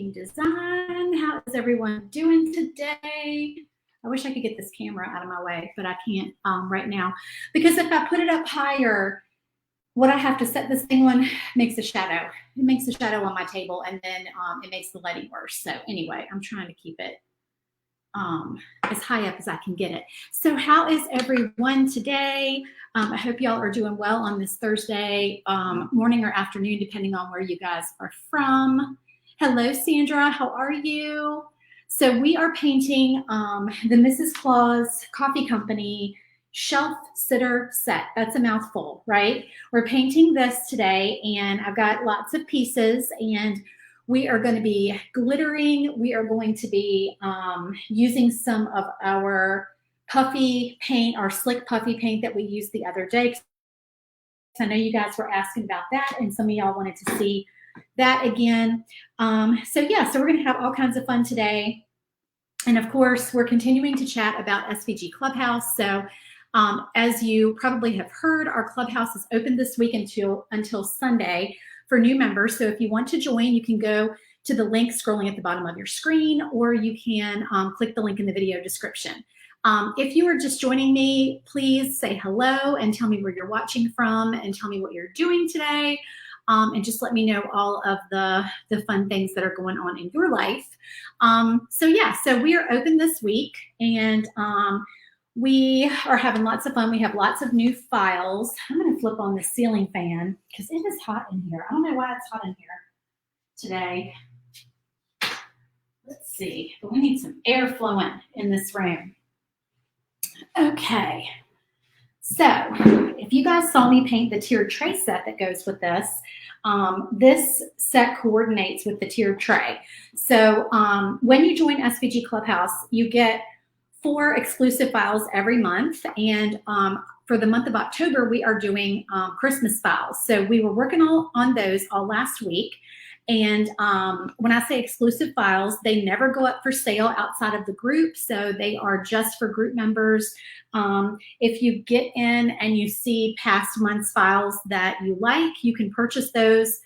Painting Design. How is everyone doing today? I wish I could get this camera out of my way, but I can't right now. Because if I put it up higher, what I have to set this thing on makes a shadow. It makes a shadow on my table, and then it makes the lighting worse. So anyway, I'm trying to keep it as high up as I can get it. So how is everyone today? I hope y'all are doing well on this Thursday morning or afternoon, depending on where you guys are from. Hello, Sandra. How are you? So we are painting the Mrs. Claus Coffee Company Shelf Sitter Set. That's a mouthful, right? We're painting this today, and I've got lots of pieces, and we are going to be glittering. We are going to be using some of our puffy paint, our slick puffy paint that we used the other day. I know you guys were asking about that, and some of y'all wanted to see that again. So we're going to have all kinds of fun today. And of course, we're continuing to chat about SVG Clubhouse. So as you probably have heard, our Clubhouse is open this week until Sunday for new members. So if you want to join, you can go to the link scrolling at the bottom of your screen, or you can click the link in the video description. If you are just joining me, please say hello and tell me where you're watching from and tell me what you're doing today. And just let me know all of the fun things that are going on in your life. So we are open this week, and we are having lots of fun. We have lots of new files. I'm going to flip on the ceiling fan because it is hot in here. I don't know why it's hot in here today. Let's see, but we need some air flowing in this room. Okay. So if you guys saw me paint the tiered tray set that goes with this, this set coordinates with the tiered tray. So when you join SVG Clubhouse, you get 4 exclusive files every month. And for the month of October, we are doing Christmas files. So we were working on those all last week. And when I say exclusive files, they never go up for sale outside of the group. So they are just for group members. If you get in and you see past months files that you like, you can purchase those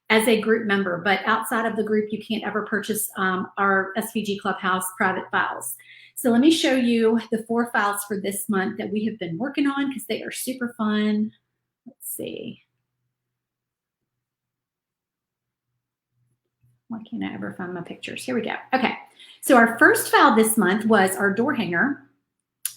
as a group member. But outside of the group, you can't ever purchase our SVG Clubhouse private files. So let me show you the 4 files for this month that we have been working on because they are super fun. Let's see. Why can't I ever find my pictures? Here we go. Okay. So our first file this month was our door hanger.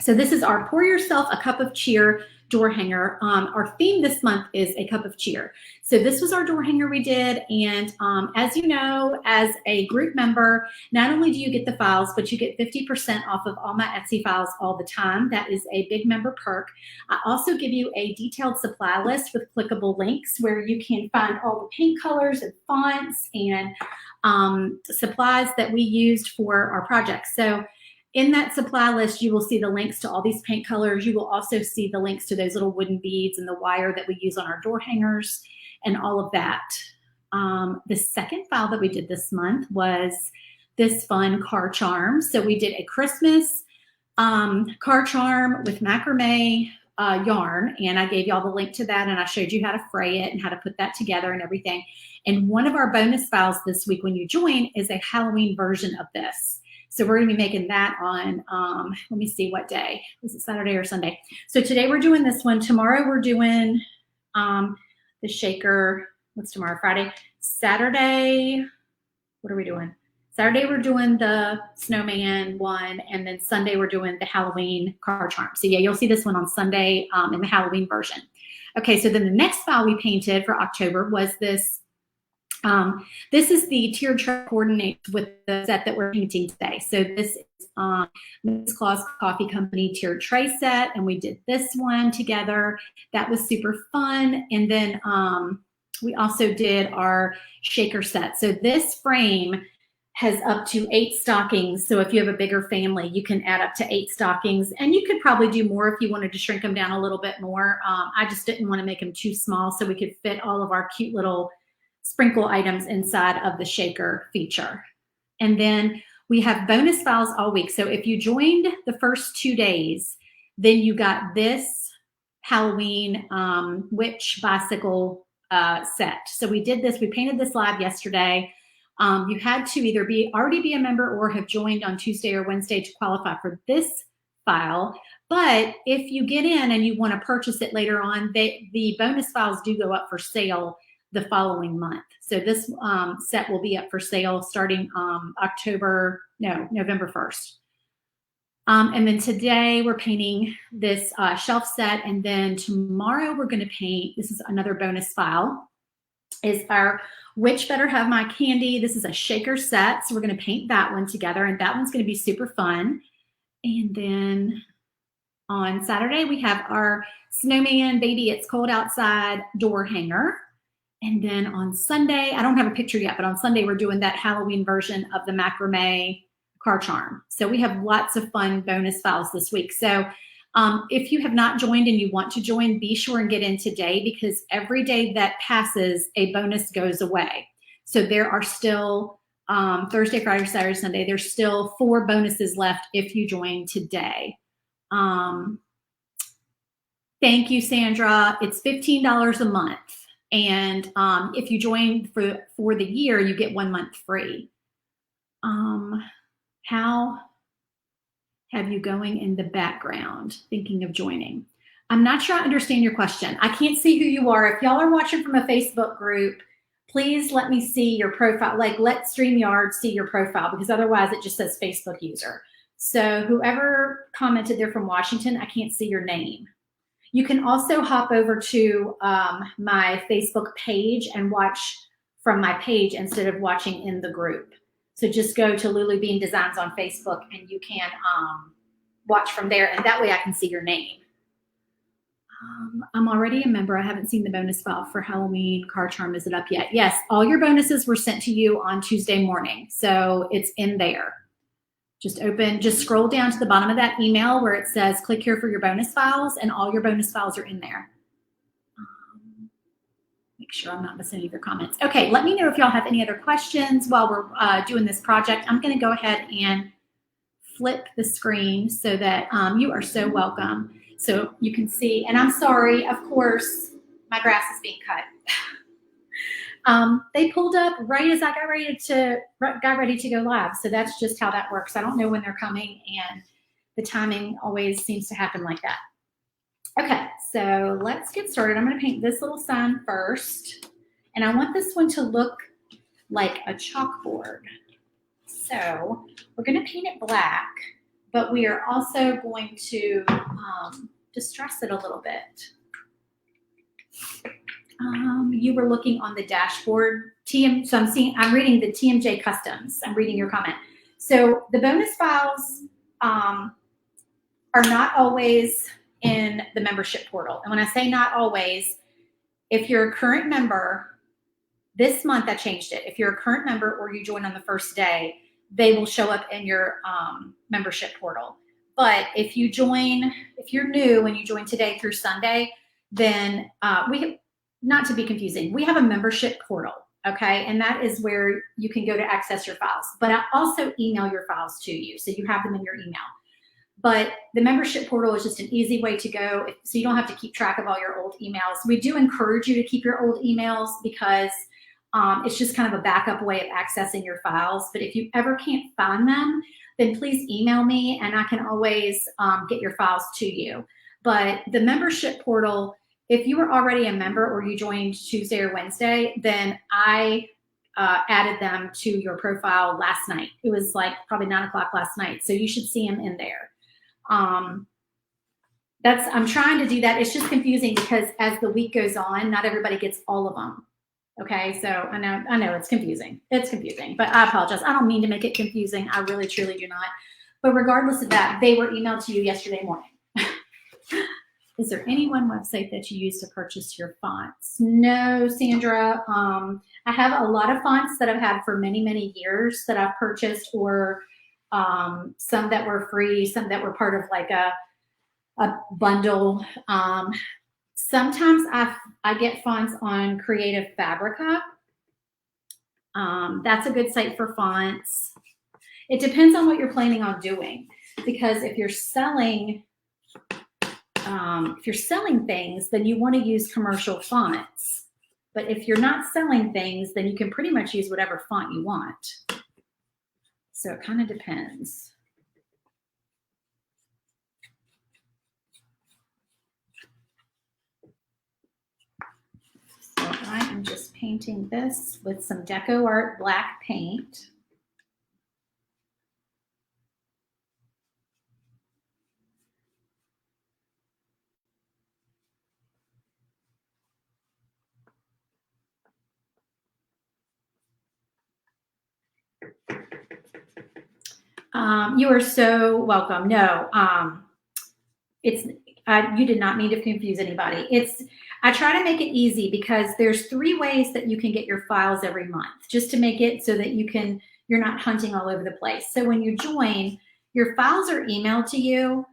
So this is our Pour Yourself a Cup of Cheer door hanger. Our theme this month is a cup of cheer. So this was our door hanger we did. And as you know, as a group member, not only do you get the files, but you get 50% off of all my Etsy files all the time. That is a big member perk. I also give you a detailed supply list with clickable links where you can find all the paint colors and fonts and supplies that we used for our projects. So in that supply list, you will see the links to all these paint colors. You will also see the links to those little wooden beads and the wire that we use on our door hangers and all of that. The second file that we did this month was this fun car charm. So we did a Christmas car charm with macrame yarn, and I gave y'all the link to that, and I showed you how to fray it and how to put that together and everything. And one of our bonus files this week when you join is a Halloween version of this. So we're going to be making that on, let me see what day. Was it Saturday or Sunday? So today we're doing this one. Tomorrow we're doing the shaker. What's tomorrow? Friday. Saturday, what are we doing? Saturday we're doing the snowman one, and then Sunday we're doing the Halloween car charm. So yeah, you'll see this one on Sunday in the Halloween version. Okay, so then the next file we painted for October was this. This is the tiered tray coordinates with the set that we're painting today. So this is Mrs. Claus Coffee Company tiered tray set, and we did this one together. That was super fun. And then we also did our shaker set. So this frame has up to 8 stockings. So if you have a bigger family, you can add up to 8 stockings, and you could probably do more if you wanted to shrink them down a little bit more. I just didn't want to make them too small, so we could fit all of our cute little sprinkle items inside of the shaker feature. And then we have bonus files all week. So if you joined the first 2 days, then you got this Halloween witch bicycle set. So we did this, we painted this live yesterday. You had to either already be a member or have joined on Tuesday or Wednesday to qualify for this file. But if you get in and you want to purchase it later on, the bonus files do go up for sale the following month. So this set will be up for sale starting November 1st. And then today we're painting this shelf set, and then tomorrow we're going to paint, this is another bonus file, is our Which Better Have My Candy. This is a shaker set, so we're going to paint that one together, and that one's going to be super fun. And then on Saturday we have our Snowman Baby It's Cold Outside door hanger. And then on Sunday, I don't have a picture yet, but on Sunday we're doing that Halloween version of the macrame car charm. So we have lots of fun bonus files this week. So if you have not joined and you want to join, be sure and get in today, because every day that passes, a bonus goes away. So there are still Thursday, Friday, Saturday, Sunday, there's still 4 bonuses left if you join today. Thank you, Sandra. It's $15 a month. And if you join for the year, you get 1 month free. How have you going in the background thinking of joining? I'm not sure I understand your question. I can't see who you are. If y'all are watching from a Facebook group, please let me see your profile. Like, let StreamYard see your profile, because otherwise it just says Facebook user. So whoever commented there from Washington, I can't see your name. You can also hop over to my Facebook page and watch from my page instead of watching in the group. So just go to Lulu Bean Designs on Facebook and you can watch from there, and that way I can see your name. I'm already a member. I haven't seen the bonus file for Halloween car charm. Is it up yet? Yes, all your bonuses were sent to you on Tuesday morning. So it's in there. Just scroll down to the bottom of that email where it says click here for your bonus files, and all your bonus files are in there. Make sure I'm not missing any of your comments. Okay, let me know if y'all have any other questions while we're doing this project. I'm going to go ahead and flip the screen so that you are so welcome. So you can see, and I'm sorry, of course, my grass is being cut. They pulled up right as I got ready to go live. So that's just how that works. I don't know when they're coming, and the timing always seems to happen like that. Okay, so let's get started. I'm going to paint this little sign first, and I want this one to look like a chalkboard. So we're going to paint it black, but we are also going to distress it a little bit. You were looking on the dashboard, so I'm reading the TMJ Customs. I'm reading your comment. So the bonus files are not always in the membership portal. And when I say not always, if you're a current member, this month I changed it. If you're a current member or you join on the first day, they will show up in your membership portal. But if you're new and you join today through Sunday, then not to be confusing, we have a membership portal, okay? And that is where you can go to access your files. But I also email your files to you, so you have them in your email. But the membership portal is just an easy way to go, so you don't have to keep track of all your old emails. We do encourage you to keep your old emails because it's just kind of a backup way of accessing your files. But if you ever can't find them, then please email me, and I can always get your files to you. But the membership portal, if you were already a member or you joined Tuesday or Wednesday, then I added them to your profile last night. It was like probably 9 o'clock last night. So you should see them in there. I'm trying to do that. It's just confusing because as the week goes on, not everybody gets all of them. Okay, so I know it's confusing. It's confusing, but I apologize. I don't mean to make it confusing. I really, truly do not. But regardless of that, they were emailed to you yesterday morning. Is there any one website that you use to purchase your fonts? No, Sandra. I have a lot of fonts that I've had for many, many years that I've purchased, or some that were free, some that were part of like a bundle. Sometimes I get fonts on Creative Fabrica. That's a good site for fonts. It depends on what you're planning on doing, because if you're selling things, then you want to use commercial fonts. But if you're not selling things, then you can pretty much use whatever font you want. So it kind of depends. So I am just painting this with some Deco Art black paint. You are so welcome. No, you did not mean to confuse anybody. I try to make it easy because there's 3 ways that you can get your files every month, just to make it so that you're not hunting all over the place. So when you join, your files are emailed to you,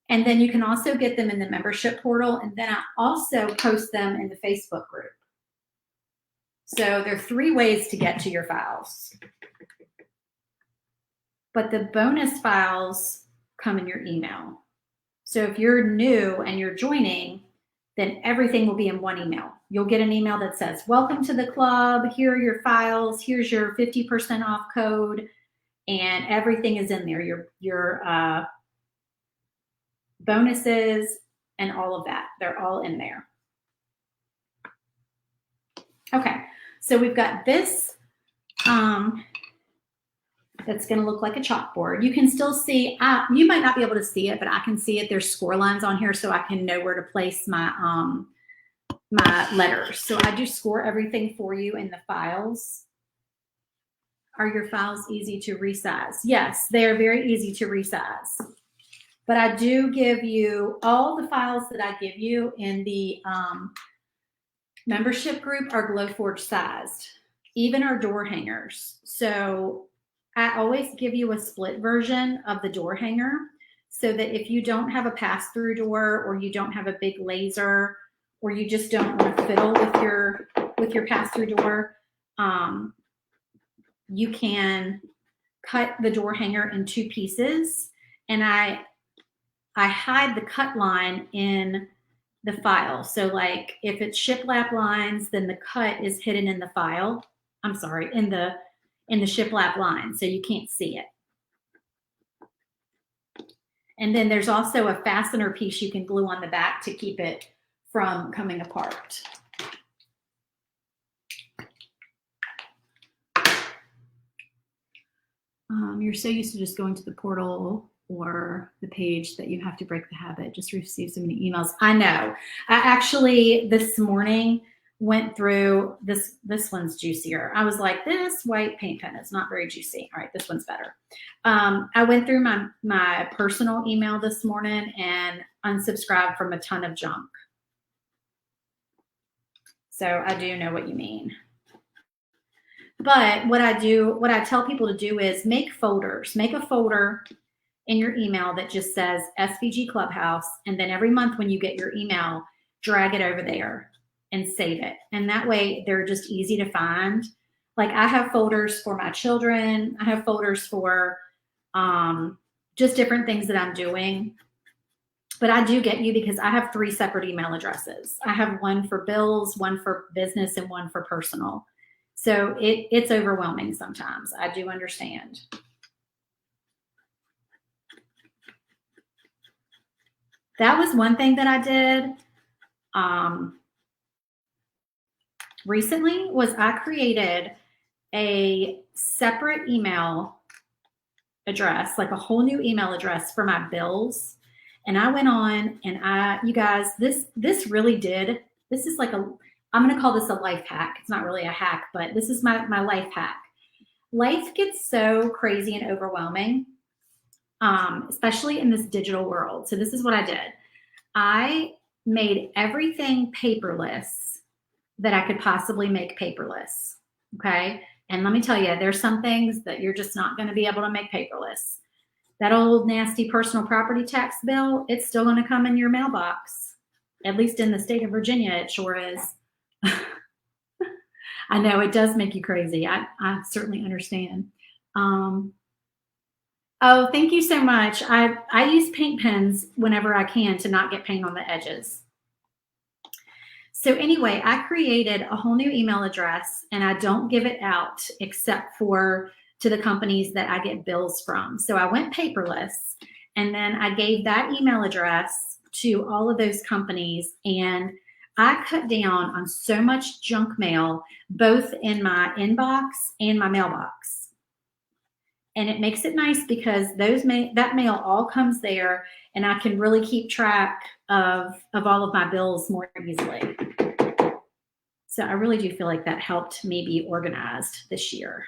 and then you can also get them in the membership portal, and then I also post them in the Facebook group. So there are 3 ways to get to your files. But the bonus files come in your email. So if you're new and you're joining, then everything will be in one email. You'll get an email that says, welcome to the club, here are your files, here's your 50% off code, and everything is in there. Your bonuses and all of that, they're all in there. Okay, so we've got this that's going to look like a chalkboard. You can still see, you might not be able to see it, but I can see it. There's score lines on here, so I can know where to place my my letters. So I do score everything for you in the files. Are your files easy to resize? Yes, they are very easy to resize. But I do give you all the files that I give you in the membership group are Glowforge sized, even our door hangers. So I always give you a split version of the door hanger so that if you don't have a pass-through door, or you don't have a big laser, or you just don't want to fiddle with your pass-through door, you can cut the door hanger in 2 pieces, and I hide the cut line in the file. So like if it's shiplap lines, then the cut is hidden in the file. I'm sorry, in the shiplap line, so you can't see it. And then there's also a fastener piece you can glue on the back to keep it from coming apart. You're so used to just going to the portal or the page that you have to break the habit. Just received so many emails. I know. I actually this morning went through this one's juicier. I was like, this white paint pen is not very juicy. All right, this one's better. I went through my personal email this morning and unsubscribed from a ton of junk. So I do know what you mean. But what I tell people to do is make folders. Make a folder in your email that just says SVG Clubhouse, and then every month when you get your email, drag it over there and save it. And that way they're just easy to find. Like I have folders for my children. I have folders for just different things that I'm doing. But I do get you because I have 3 separate email addresses. I have one for bills, one for business, and one for personal. So it's overwhelming sometimes. I do understand. That was one thing that I did recently was I created a separate email address, like a whole new email address for my bills. And I went on and you guys, this really did, this is like I'm going to call this a life hack. It's not really a hack, but this is my life hack. Life gets so crazy and overwhelming, especially in this digital world. So this is what I did. I made everything paperless that I could possibly make paperless. Okay. And let me tell you, there's some things that you're just not going to be able to make paperless. That old nasty personal property tax bill, it's still going to come in your mailbox. At least in the state of Virginia, it sure is. I know it does make you crazy. I certainly understand. Oh, thank you so much. I use paint pens whenever I can to not get paint on the edges. So anyway, I created a whole new email address, and I don't give it out except for to the companies that I get bills from. So I went paperless, and then I gave that email address to all of those companies, and I cut down on so much junk mail, both in my inbox and my mailbox. And it makes it nice because that mail all comes there, and I can really keep track of all of my bills more easily. So I really do feel like that helped me be organized this year.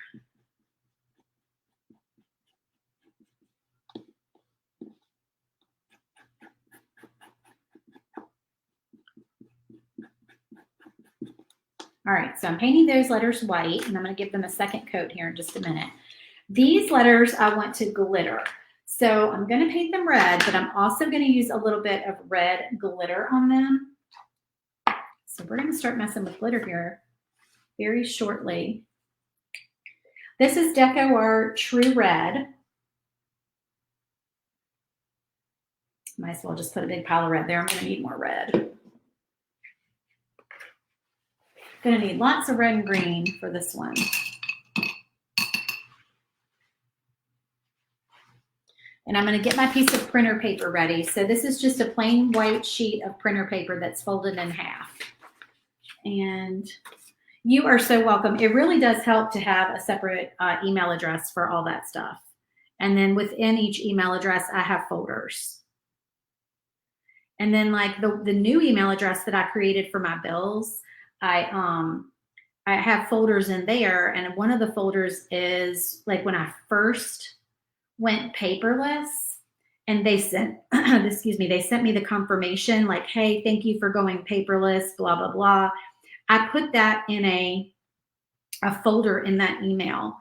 All right, so I'm painting those letters white, and I'm going to give them a second coat here in just a minute. These letters I want to glitter. So I'm going to paint them red, but I'm also going to use a little bit of red glitter on them. So we're going to start messing with glitter here very shortly. This is Deco Art True Red. Might as well just put a big pile of red there. I'm going to need more red. Going to need lots of red and green for this one. And I'm going to get my piece of printer paper ready. So this is just a plain white sheet of printer paper that's folded in half. And you are so welcome. It really does help to have a separate email address for all that stuff. And then within each email address, I have folders. And then like the new email address that I created for my bills, I have folders in there. And one of the folders is like when I first went paperless, and they sent, they sent me the confirmation like, hey, thank you for going paperless, blah, blah, blah. I put that in a folder in that email.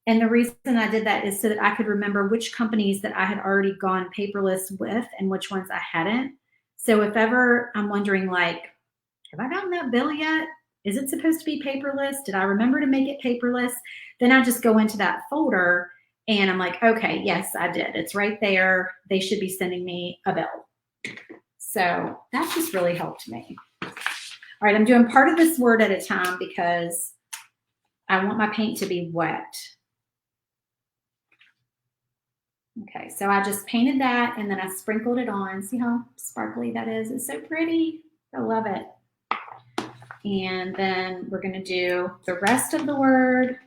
And the reason I did that is so that I could remember which companies that I had already gone paperless with and which ones I hadn't. So if ever I'm wondering like, have I gotten that bill yet? Is it supposed to be paperless? Did I remember to make it paperless? Then I just go into that folder and I'm like, okay, yes, I did. It's right there. They should be sending me a bill. So that just really helped me. All right, I'm doing part of this word at a time because I want my paint to be wet. Okay, so I just painted that and then I sprinkled it on. See how sparkly that is? It's so pretty. I love it. And then we're going to do the rest of the word.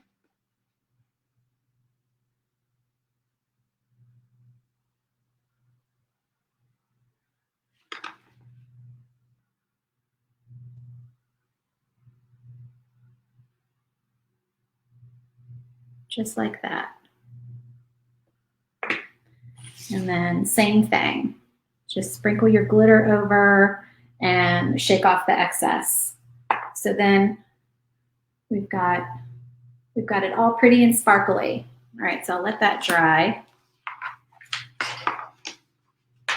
Just like that. And then same thing. Just sprinkle your glitter over and shake off the excess. So then we've got it all pretty and sparkly. All right, so I'll let that dry.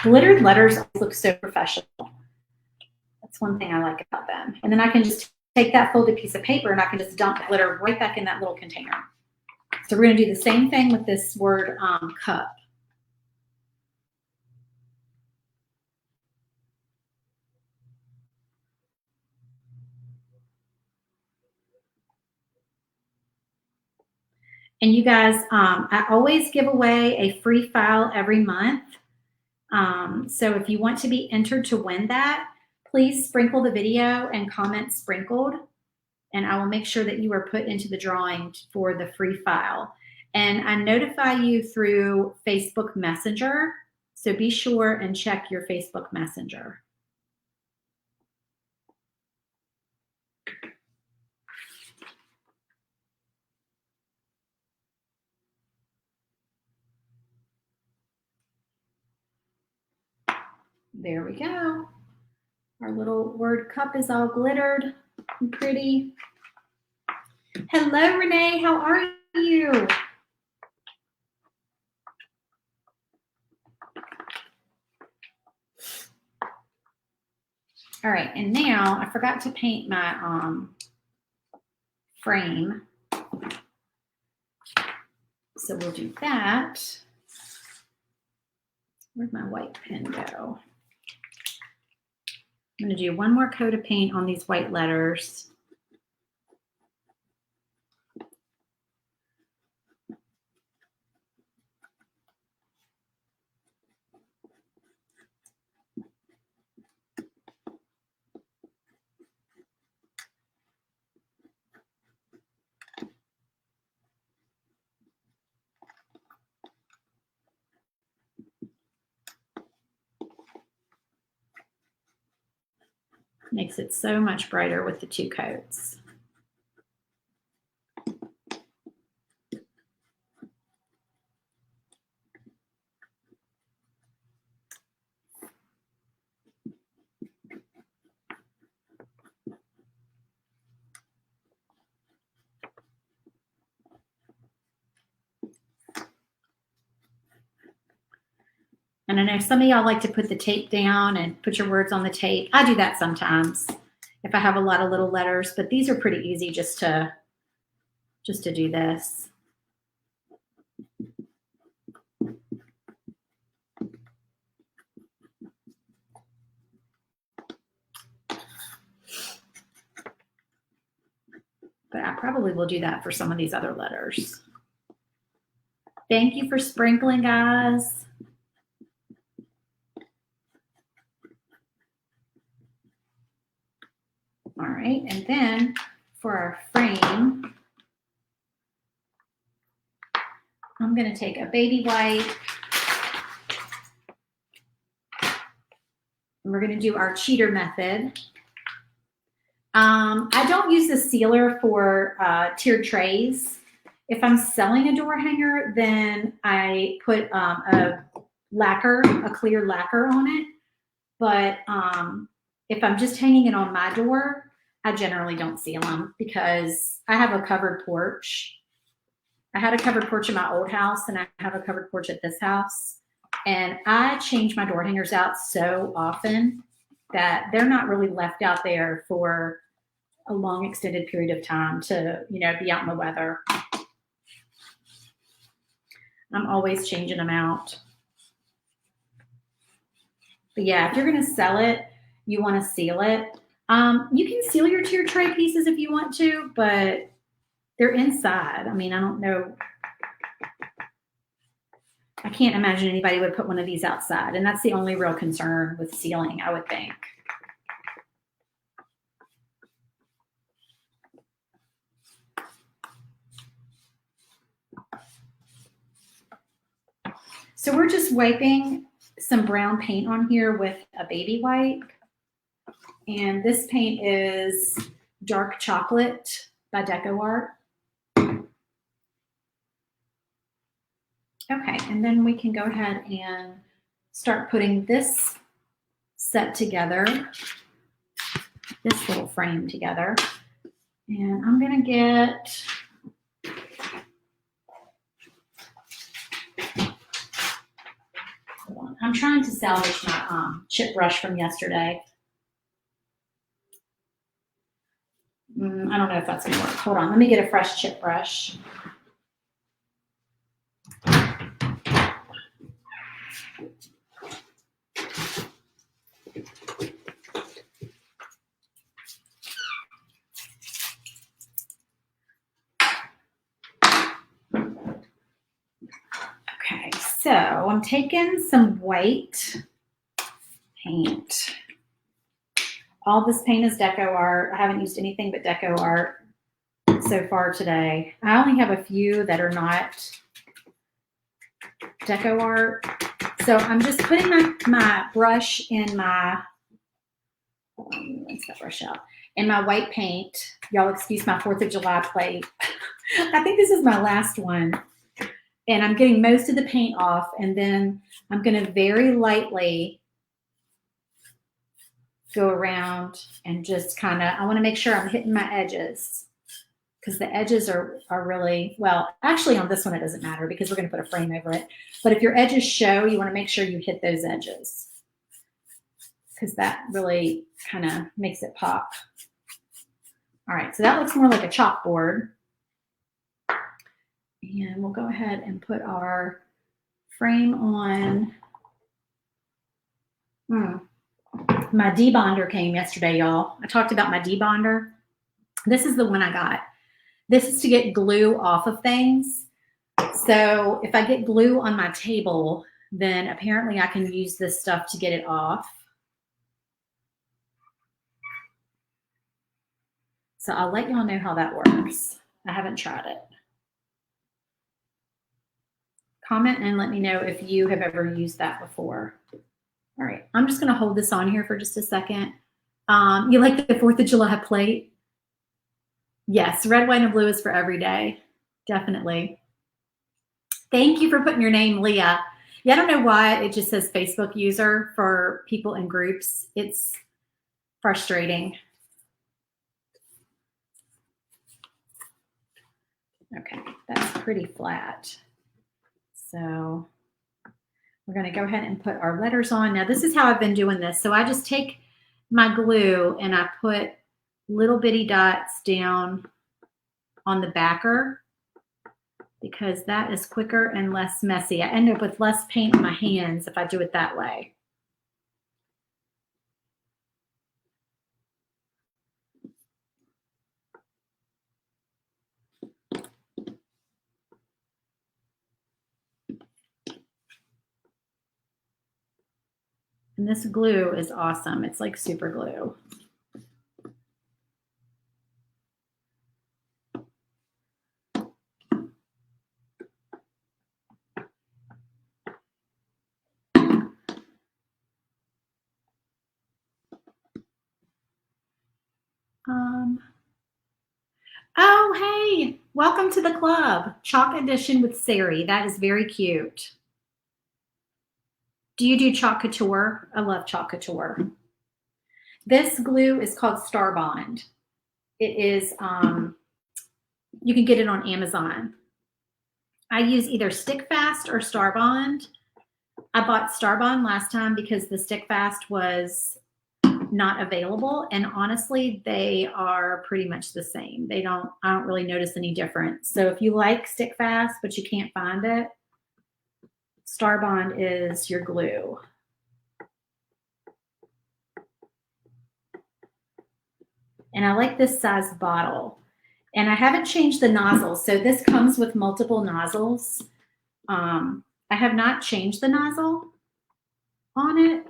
Glittered letters look so professional. That's one thing I like about them. And then I can just take that folded piece of paper and I can just dump glitter right back in that little container. So we're going to do the same thing with this word cup. And you guys, I always give away a free file every month. So if you want to be entered to win that, please sprinkle the video and comment sprinkled, and I will make sure that you are put into the drawing for the free file. And I notify you through Facebook Messenger, so be sure and check your Facebook Messenger. There we go. Our little word cup is all glittered and pretty. Hello, Renee. How are you? All right, and now I forgot to paint my frame. So we'll do that. Where'd my white pen go? I'm going to do one more coat of paint on these white letters. Makes it so much brighter with the two coats. And I know some of y'all like to put the tape down and put your words on the tape. I do that sometimes if I have a lot of little letters, but these are pretty easy just to do this. But I probably will do that for some of these other letters. Thank you for sprinkling, guys. All right, and then for our frame, I'm going to take a baby white. And we're going to do our cheater method. I don't use the sealer for tiered trays. If I'm selling a door hanger, then I put a clear lacquer on it. But if I'm just hanging it on my door, I generally don't seal them because I have a covered porch. I had a covered porch in my old house, and I have a covered porch at this house. And I change my door hangers out so often that they're not really left out there for a long extended period of time to, be out in the weather. I'm always changing them out. But yeah, if you're going to sell it, you want to seal it. You can seal your tiered tray pieces if you want to, but they're inside. I mean, I don't know. I can't imagine anybody would put one of these outside. And that's the only real concern with sealing, I would think. So we're just wiping some brown paint on here with a baby wipe. And this paint is Dark Chocolate by Deco Art. Okay, and then we can go ahead and start putting this set together, this little frame together. And I'm going to get I'm trying to salvage my chip brush from yesterday. I don't know if that's going to work. Hold on. Let me get a fresh chip brush. Okay, so I'm taking some white paint. All this paint is Deco Art. I haven't used anything but Deco Art so far today. I only have a few that are not Deco Art. So I'm just putting my brush in my, rinse that brush out, in my white paint. Y'all excuse my 4th of July plate. I think this is my last one. And I'm getting most of the paint off, and then I'm going to very lightly go around and just kind of, I want to make sure I'm hitting my edges, because the edges are really, well, actually on this one it doesn't matter because we're going to put a frame over it. But if your edges show, you want to make sure you hit those edges, because that really kind of makes it pop. All right, so that looks more like a chalkboard. And we'll go ahead and put our frame on. My My debonder came yesterday, y'all. I talked about my debonder. This is the one I got. This is to get glue off of things. So if I get glue on my table, then apparently I can use this stuff to get it off. So I'll let y'all know how that works. I haven't tried it. Comment and let me know if you have ever used that before. All right, I'm just going to hold this on here for just a second. You like the 4th of July plate? Yes, red, white, and blue is for every day. Definitely. Thank you for putting your name, Leah. Yeah, I don't know why it just says Facebook user for people in groups. It's frustrating. Okay, that's pretty flat. So we're going to go ahead and put our letters on. Now, this is how I've been doing this. So I just take my glue and I put little bitty dots down on the backer because that is quicker and less messy. I end up with less paint on my hands if I do it that way. And this glue is awesome. It's like super glue. Oh, hey, welcome to the club. Chalk edition with Sari. That is very cute. Do you do chalk couture? I love chalk couture. This glue is called Star Bond. It is, you can get it on Amazon. I use either Stick Fast or Star Bond. I bought Star Bond last time because the Stick Fast was not available, and honestly they are pretty much the same. I don't really notice any difference. So if you like Stick Fast but you can't find it, Star Bond is your glue. And I like this size bottle, and I haven't changed the nozzles. So this comes with multiple nozzles. I have not changed the nozzle on it.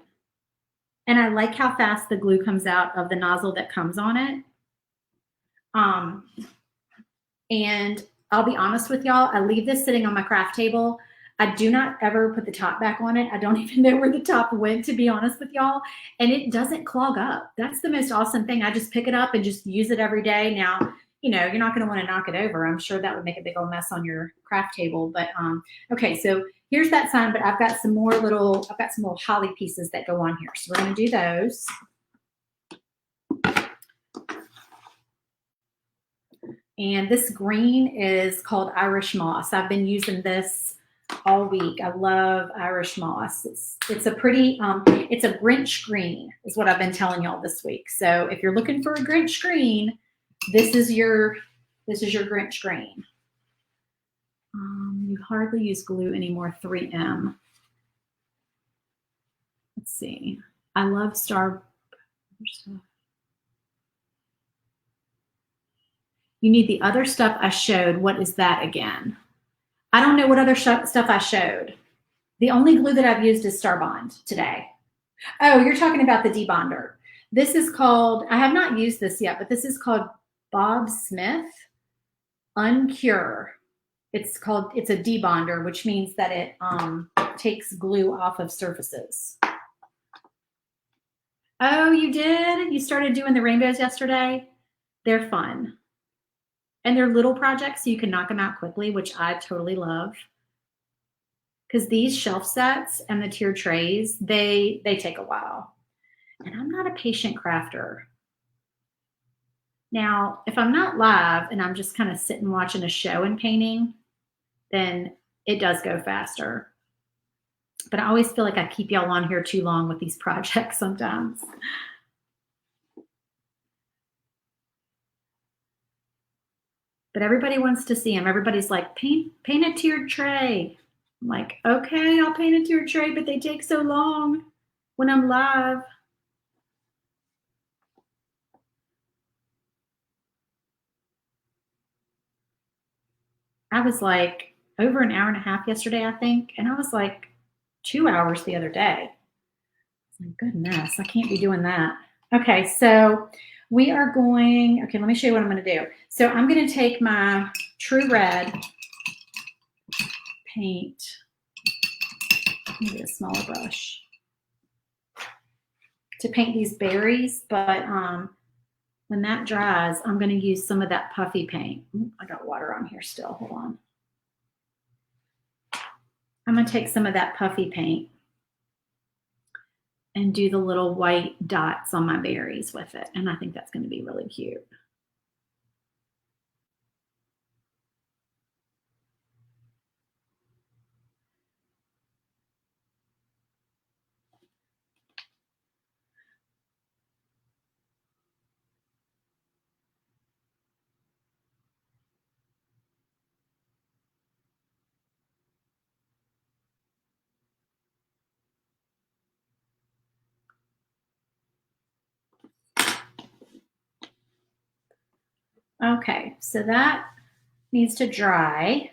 And I like how fast the glue comes out of the nozzle that comes on it. And I'll be honest with y'all, I leave this sitting on my craft table. I do not ever put the top back on it. I don't even know where the top went, to be honest with y'all. And it doesn't clog up. That's the most awesome thing. I just pick it up and just use it every day. Now, you know, you're not going to want to knock it over. I'm sure that would make a big old mess on your craft table. But okay, so here's that sign, but I've got some more little holly pieces that go on here. So we're going to do those. And this green is called Irish Moss. I've been using this all week. I love Irish Moss. It's a pretty, it's a Grinch green is what I've been telling y'all this week. So if you're looking for a Grinch green, this is your Grinch green. You hardly use glue anymore, 3M. Let's see. I love Star. You need the other stuff I showed. What is that again? I don't know what other stuff I showed. The only glue that I've used is Star Bond today. Oh, you're talking about the debonder. This is called, I have not used this yet, but this is called Bob Smith Uncure. It's a debonder, which means that it takes glue off of surfaces. Oh, you did? You started doing the rainbows yesterday? They're fun. And they're little projects, so you can knock them out quickly, which I totally love. Because these shelf sets and the tier trays, they take a while. And I'm not a patient crafter. Now, if I'm not live and I'm just kind of sitting watching a show and painting, then it does go faster. But I always feel like I keep y'all on here too long with these projects sometimes. But everybody wants to see them. Everybody's like, paint a tiered tray. I'm like, okay, I'll paint a tiered tray, but they take so long when I'm live. I was like over an hour and a half yesterday, I think, and I was like 2 hours the other day. My goodness, I can't be doing that. Okay, so we are going, okay, let me show you what I'm going to do. So I'm going to take my True Red paint, maybe a smaller brush, to paint these berries, but when that dries, I'm going to use some of that puffy paint. I got water on here still, hold on. I'm going to take some of that puffy paint and do the little white dots on my berries with it. And I think that's going to be really cute. Okay, so that needs to dry.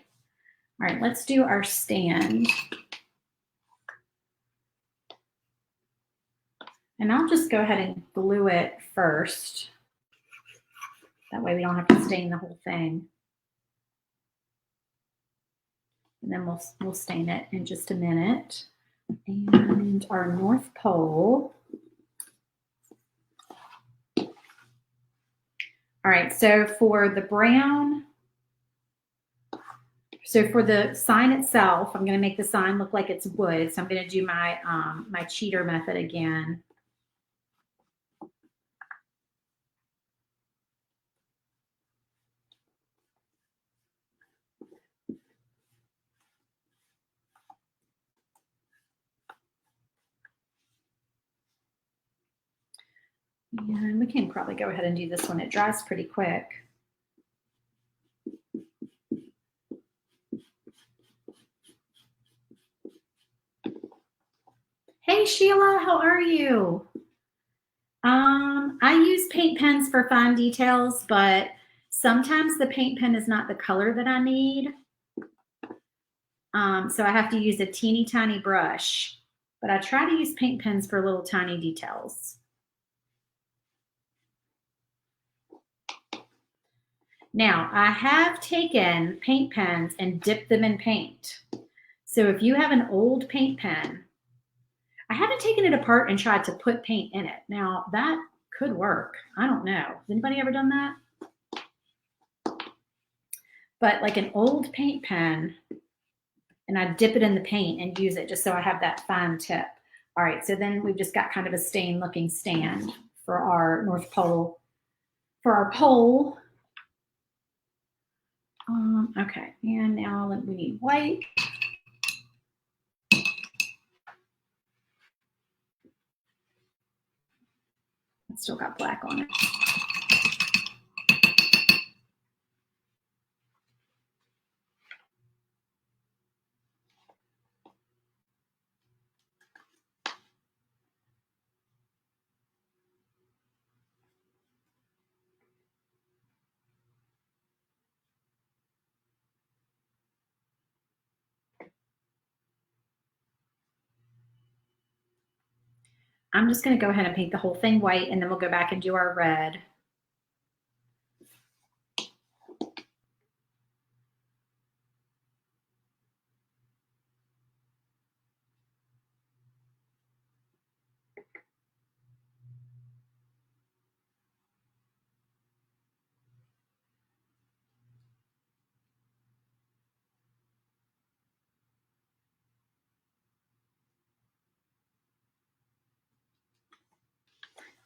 All right, let's do our stand. And I'll just go ahead and glue it first. That way we don't have to stain the whole thing. And then we'll stain it in just a minute. And our North Pole. All right, so for the brown, so for the sign itself, I'm going to make the sign look like it's wood. So I'm going to do my my cheater method again. And we can probably go ahead and do this one. It dries pretty quick. Hey, Sheila, how are you? I use paint pens for fine details, but sometimes the paint pen is not the color that I need. So I have to use a teeny tiny brush, but I try to use paint pens for little tiny details. Now, I have taken paint pens and dipped them in paint. So if you have an old paint pen, I haven't taken it apart and tried to put paint in it. Now, that could work. I don't know. Has anybody ever done that? But like an old paint pen, and I dip it in the paint and use it just so I have that fine tip. All right, so then we've just got kind of a stain looking stand for our North Pole. For our pole, okay, and now we need white. It's still got black on it. I'm just going to go ahead and paint the whole thing white, and then we'll go back and do our red.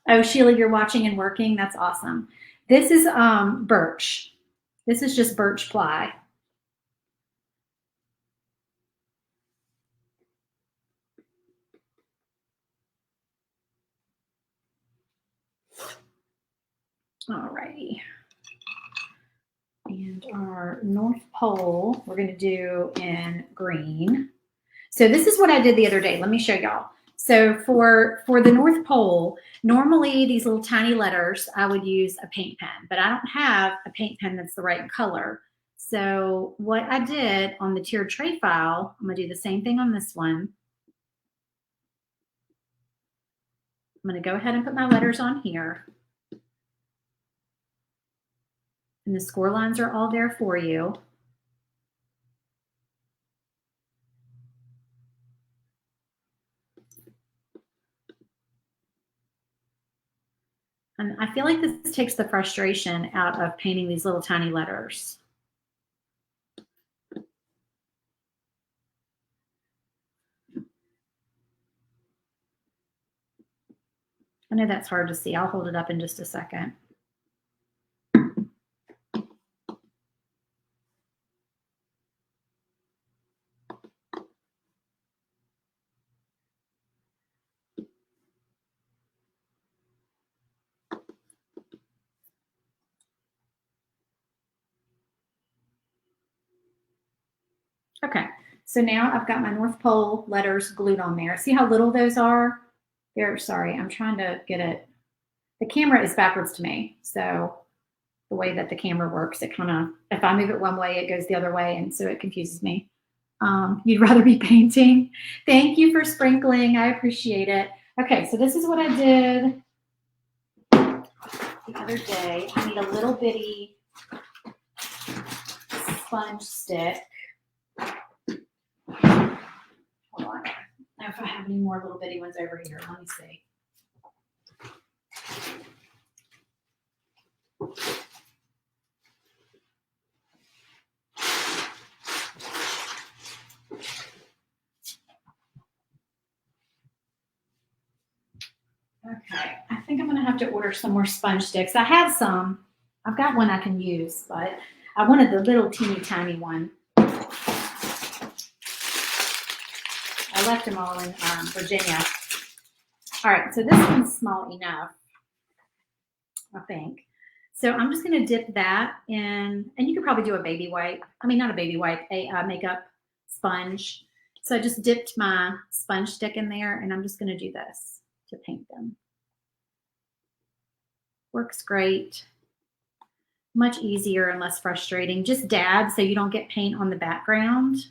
Oh, Sheila, you're watching and working. That's awesome. This is birch. This is just birch ply. All righty. And our North Pole, we're going to do in green. So this is what I did the other day. Let me show y'all. So for the North Pole, normally these little tiny letters, I would use a paint pen, but I don't have a paint pen that's the right color. So what I did on the tiered tray file, I'm gonna do the same thing on this one. I'm gonna go ahead and put my letters on here. And the score lines are all there for you. And I feel like this takes the frustration out of painting these little tiny letters. I know that's hard to see. I'll hold it up in just a second. Okay, so now I've got my North Pole letters glued on there. See how little those are? There, sorry, I'm trying to get it. The camera is backwards to me, so the way that the camera works, it kind of, if I move it one way, it goes the other way, and so it confuses me. You'd rather be painting. Thank you for sprinkling. I appreciate it. Okay, so this is what I did the other day. I need a little bitty sponge stick. Hold on. I don't know if I have any more little bitty ones over here. Let me see. Okay, I think I'm gonna have to order some more sponge sticks. I have some. I've got one I can use, but I wanted the little teeny tiny one. I left them all in Virginia. All right, so this one's small enough, I think. So I'm just gonna dip that in, and you could probably do a baby wipe. I mean, not a baby wipe, a makeup sponge. So I just dipped my sponge stick in there, and I'm just gonna do this to paint them. Works great. Much easier and less frustrating. Just dab so you don't get paint on the background.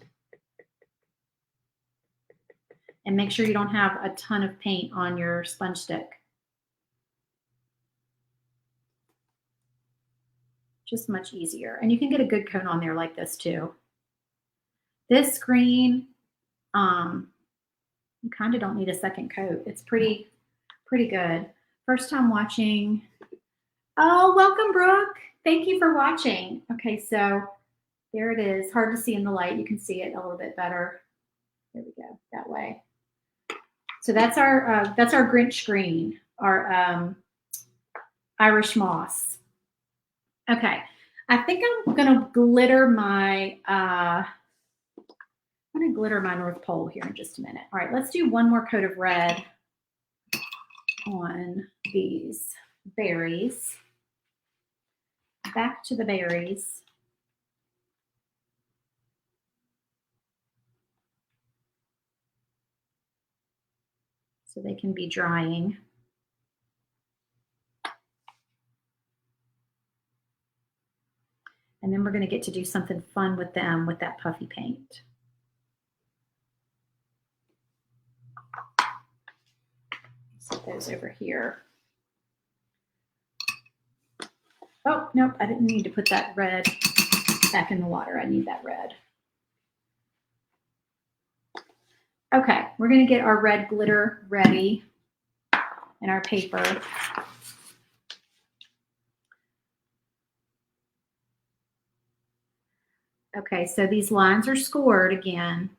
And make sure you don't have a ton of paint on your sponge stick. Just much easier. And you can get a good coat on there like this too. This green, you kind of don't need a second coat. It's pretty good. First time watching. Oh, welcome, Brooke. Thank you for watching. Okay, so there it is. Hard to see in the light. You can see it a little bit better. There we go, that way. So that's our Grinch green, our Irish moss. Okay, I think I'm gonna glitter my North Pole here in just a minute. All right, let's do one more coat of red on these berries. Back to the berries. So they can be drying. And then we're going to get to do something fun with them with that puffy paint. Set those over here. Oh, nope, I didn't need to put that red back in the water. I need that red. Okay, we're going to get our red glitter ready in our paper. Okay, so these lines are scored again.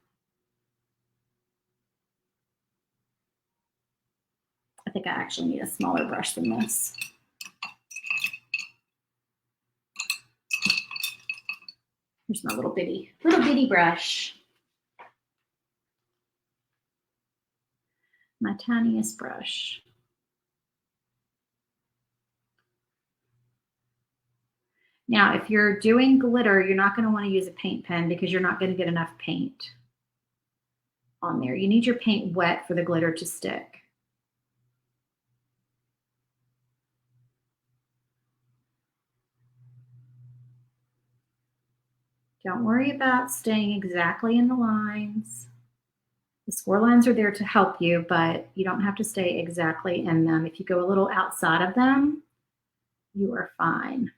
I think I actually need a smaller brush than this. Here's my little bitty brush. My tiniest brush. Now, if you're doing glitter, you're not going to want to use a paint pen because you're not going to get enough paint on there. You need your paint wet for the glitter to stick. Don't worry about staying exactly in the lines. The score lines are there to help you, but you don't have to stay exactly in them. If you go a little outside of them, you are fine.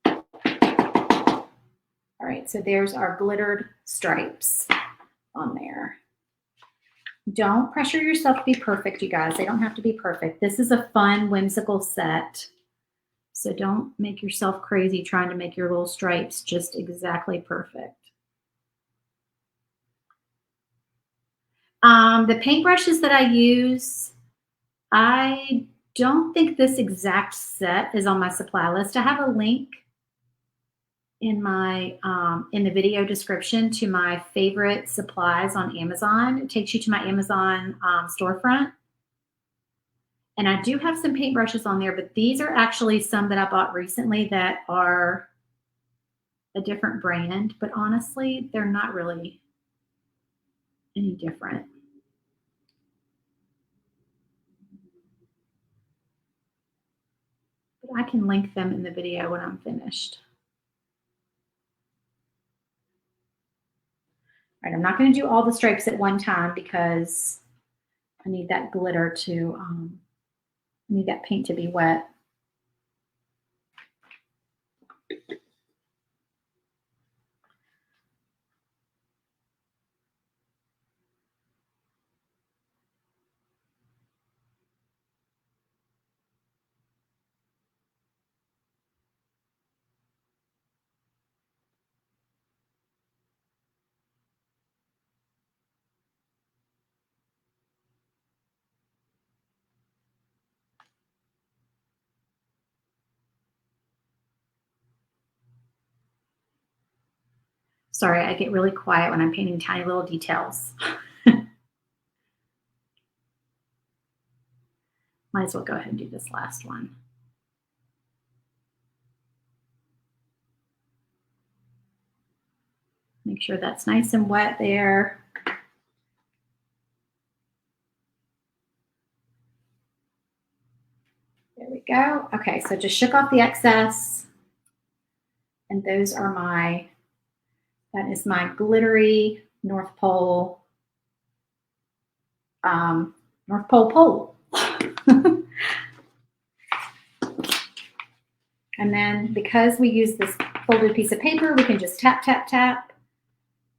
All right, so there's our glittered stripes on there. Don't pressure yourself to be perfect, you guys. They don't have to be perfect. This is a fun, whimsical set. So don't make yourself crazy trying to make your little stripes just exactly perfect. The paintbrushes that I use, I don't think this exact set is on my supply list. I have a link in my in the video description to my favorite supplies on Amazon. It takes you to my Amazon storefront. And I do have some paintbrushes on there, but these are actually some that I bought recently that are a different brand, but honestly, they're not really any different. But I can link them in the video when I'm finished. All right, I'm not going to do all the stripes at one time because I need that glitter to, I need that paint to be wet. Sorry, I get really quiet when I'm painting tiny little details. Might as well go ahead and do this last one. Make sure that's nice and wet there. There we go. Okay, so just shook off the excess. And those are my, that is my glittery North Pole pole. And then because we use this folded piece of paper, we can just tap, tap, tap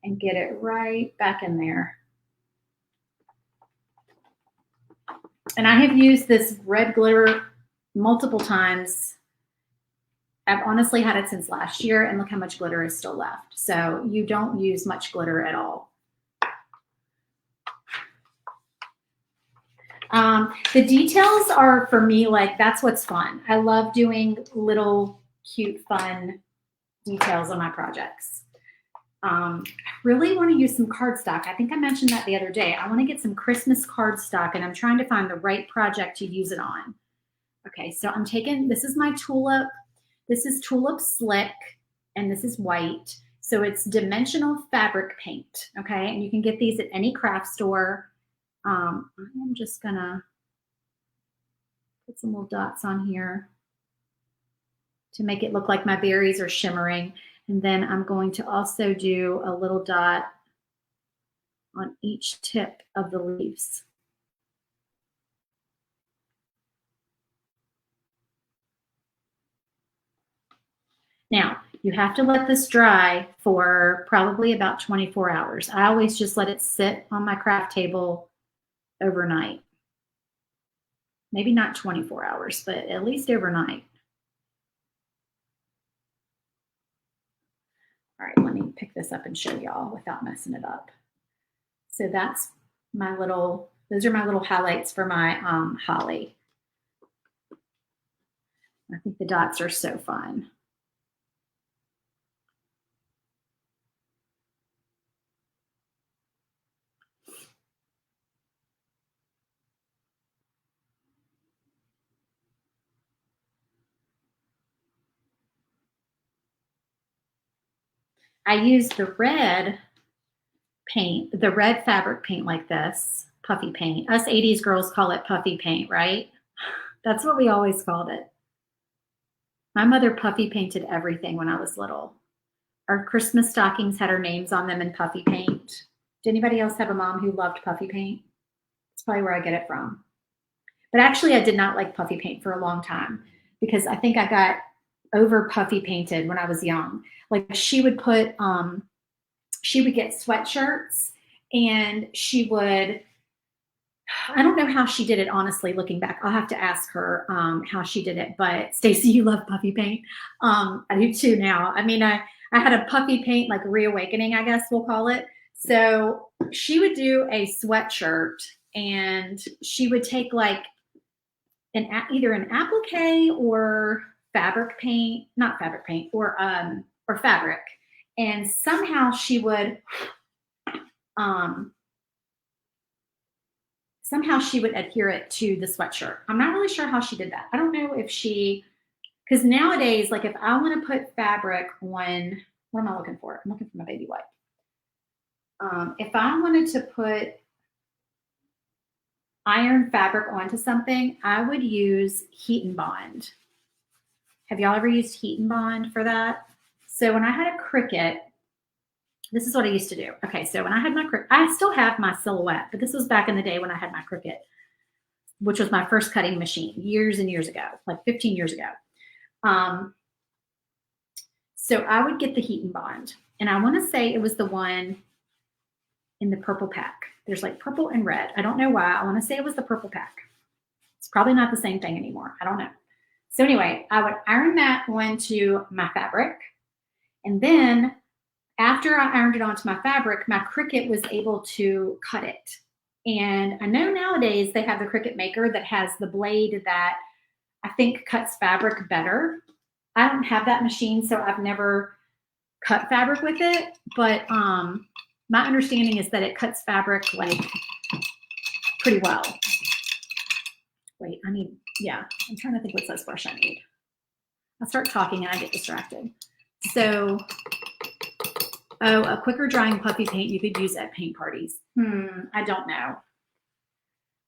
and get it right back in there. And I have used this red glitter multiple times. I've honestly had it since last year, and look how much glitter is still left. So you don't use much glitter at all. The details are, for me, like, that's what's fun. I love doing little cute, fun details on my projects. I really want to use some cardstock. I think I mentioned that the other day. I want to get some Christmas cardstock, and I'm trying to find the right project to use it on. Okay, so I'm taking, this is my tulip. This is Tulip Slick, and this is white. So it's dimensional fabric paint, okay? And you can get these at any craft store. I'm just gonna put some little dots on here to make it look like my berries are shimmering. And then I'm going to also do a little dot on each tip of the leaves. Now, you have to let this dry for probably about 24 hours. I always just let it sit on my craft table overnight. Maybe not 24 hours, but at least overnight. All right, let me pick this up and show y'all without messing it up. So that's my little, those are my little highlights for my holly. I think the dots are so fun. I used the red paint, the red fabric paint like this, puffy paint. Us 80s girls call it puffy paint, right? That's what we always called it. My mother puffy painted everything when I was little. Our Christmas stockings had our names on them in puffy paint. Did anybody else have a mom who loved puffy paint? That's probably where I get it from. But actually, I did not like puffy paint for a long time because I think I got over puffy painted when I was young. Like she would get sweatshirts and she would, I don't know how she did it, honestly, looking back. I'll have to ask her how she did it. But Stacy, you love puffy paint. I do too now. I mean, I had a puffy paint, like reawakening, I guess we'll call it. So she would do a sweatshirt and she would take like either an applique or fabric paint, not fabric paint, or fabric. And somehow she would adhere it to the sweatshirt. I'm not really sure how she did that. I don't know if because nowadays, like if I want to put fabric on, what am I looking for? I'm looking for my baby wipe. If I wanted to put iron fabric onto something, I would use Heat and Bond. Have y'all ever used Heat and Bond for that? So when I had a Cricut, this is what I used to do. Okay, so when I had my Cricut, I still have my Silhouette, but this was back in the day when I had my Cricut, which was my first cutting machine years and years ago, like 15 years ago. So I would get the Heat and Bond, and I want to say it was the one in the purple pack. There's like purple and red. I don't know why. I want to say it was the purple pack. It's probably not the same thing anymore. I don't know. So anyway, I would iron that onto my fabric. And then after I ironed it onto my fabric, my Cricut was able to cut it. And I know nowadays they have the Cricut Maker that has the blade that I think cuts fabric better. I don't have that machine, so I've never cut fabric with it. But my understanding is that it cuts fabric like pretty well. Wait, I'm trying to think what size brush I need. I start talking and I get distracted. So, a quicker drying puffy paint you could use at paint parties. I don't know.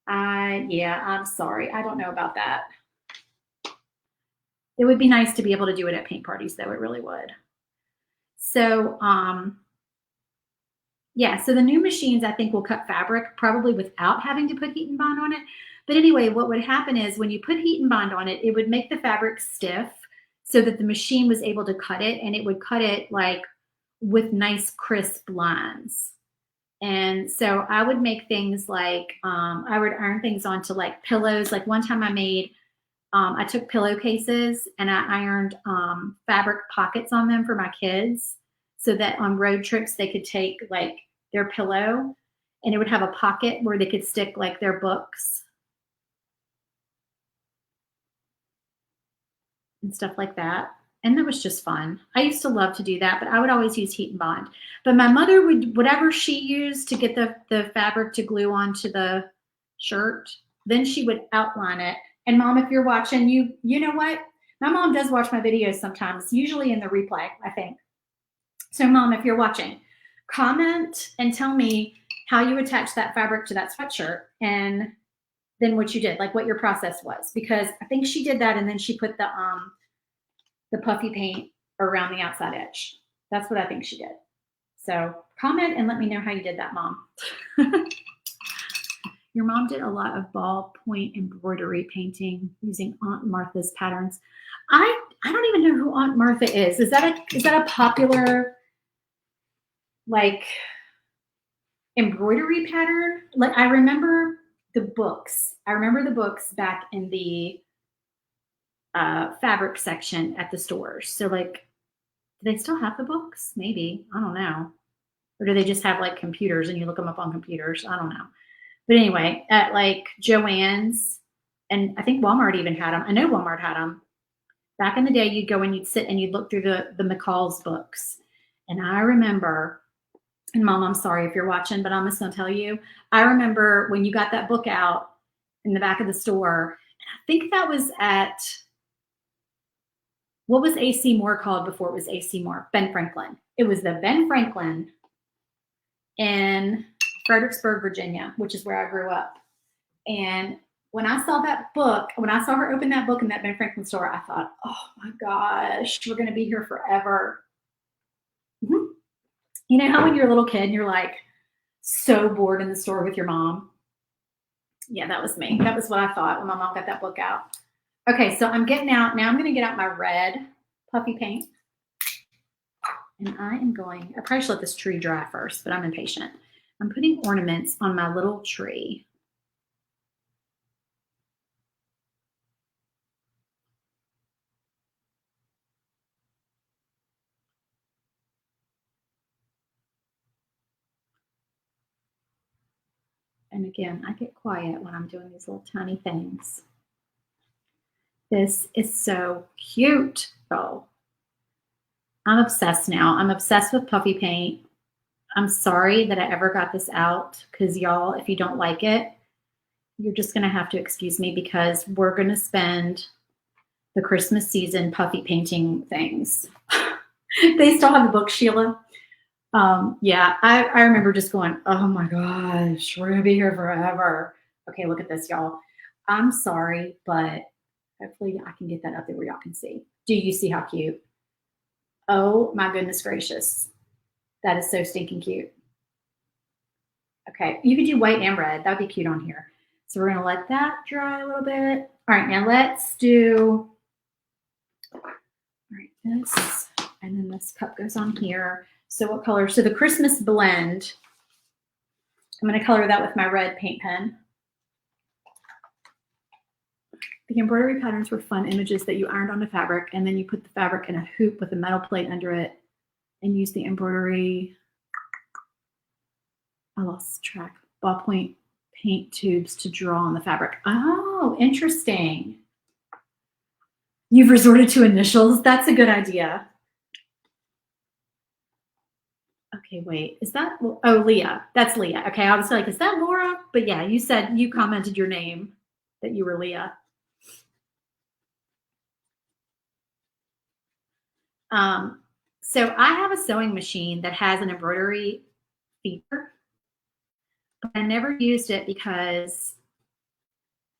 I'm sorry. I don't know about that. It would be nice to be able to do it at paint parties, though. It really would. So, so the new machines, I think, will cut fabric probably without having to put Heat and Bond on it. But anyway, what would happen is when you put Heat and Bond on it, it would make the fabric stiff so that the machine was able to cut it, and it would cut it like with nice crisp lines. And so I would make things like, I would iron things onto like pillows. Like one time I took pillowcases and I ironed fabric pockets on them for my kids so that on road trips they could take like their pillow and it would have a pocket where they could stick like their books and stuff like that. And that was just fun. I used to love to do that, but I would always use Heat and Bond. But my mother would, whatever she used to get the fabric to glue onto the shirt, then she would outline it. And Mom, if you're watching, you know what? My mom does watch my videos sometimes, usually in the replay, I think. So Mom, if you're watching, comment and tell me how you attach that fabric to that sweatshirt and then what you did, like what your process was. Because I think she did that and then she put the puffy paint around the outside edge. That's what I think she did. So comment and let me know how you did that, Mom. Your mom did a lot of ballpoint embroidery painting using Aunt Martha's patterns. I don't even know who Aunt Martha is. Is that a popular like embroidery pattern? Like I remember the books. I remember the books back in the fabric section at the stores. So like, do they still have the books? Maybe. I don't know. Or do they just have like computers and you look them up on computers? I don't know. But anyway, at like Joann's, and I think Walmart even had them. I know Walmart had them. Back in the day, you'd go and you'd sit and you'd look through the McCall's books. And I remember, and Mom, I'm sorry if you're watching, but I'm just going to tell you, I remember when you got that book out in the back of the store, and I think that was at, what was AC Moore called before it was AC Moore? Ben Franklin. It was the Ben Franklin. in Fredericksburg, Virginia, which is where I grew up. And when I saw that book, when I saw her open that book in that Ben Franklin store, I thought, oh my gosh, we're going to be here forever. Mm-hmm. You know how when you're a little kid, you're like so bored in the store with your mom? Yeah, that was me. That was what I thought when my mom got that book out. Okay, so I'm getting out. Now I'm going to get out my red puffy paint. And I probably should let this tree dry first, but I'm impatient. I'm putting ornaments on my little tree. And again, I get quiet when I'm doing these little tiny things. This is so cute, though. I'm obsessed now. I'm obsessed with puffy paint. I'm sorry that I ever got this out, because y'all, if you don't like it, you're just going to have to excuse me, because we're going to spend the Christmas season puffy painting things. They still have the book, Sheila. Yeah, I remember just going, oh my gosh, we're gonna be here forever. Okay, look at this, y'all. I'm sorry, but hopefully I can get that up there where y'all can see. Do you see how cute? Oh my goodness gracious. That is so stinking cute. Okay, you could do white and red. That'd be cute on here. So we're gonna let that dry a little bit. All right, now let's do, all right, this, and then this cup goes on here. So what color? So the Christmas blend, I'm going to color that with my red paint pen. The embroidery patterns were fun images that you ironed onto fabric, and then you put the fabric in a hoop with a metal plate under it and use the embroidery, I lost track, ballpoint paint tubes to draw on the fabric. Oh, interesting. You've resorted to initials. That's a good idea. Okay, wait, is that, oh, Leah, that's Leah. Okay, I was like, is that Laura? But yeah, you said, you commented your name, that you were Leah. So I have a sewing machine that has an embroidery feature, but I never used it because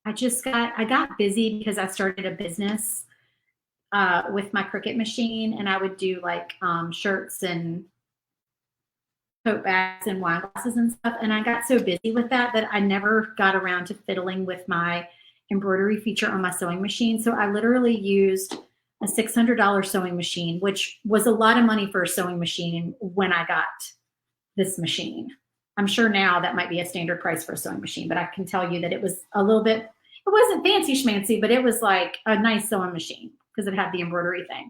I got busy because I started a business with my Cricut machine, and I would do like shirts and tote bags and wine glasses and stuff. And I got so busy with that I never got around to fiddling with my embroidery feature on my sewing machine. So I literally used a $600 sewing machine, which was a lot of money for a sewing machine when I got this machine. I'm sure now that might be a standard price for a sewing machine, but I can tell you that it was a little bit, it wasn't fancy schmancy, but it was like a nice sewing machine because it had the embroidery thing.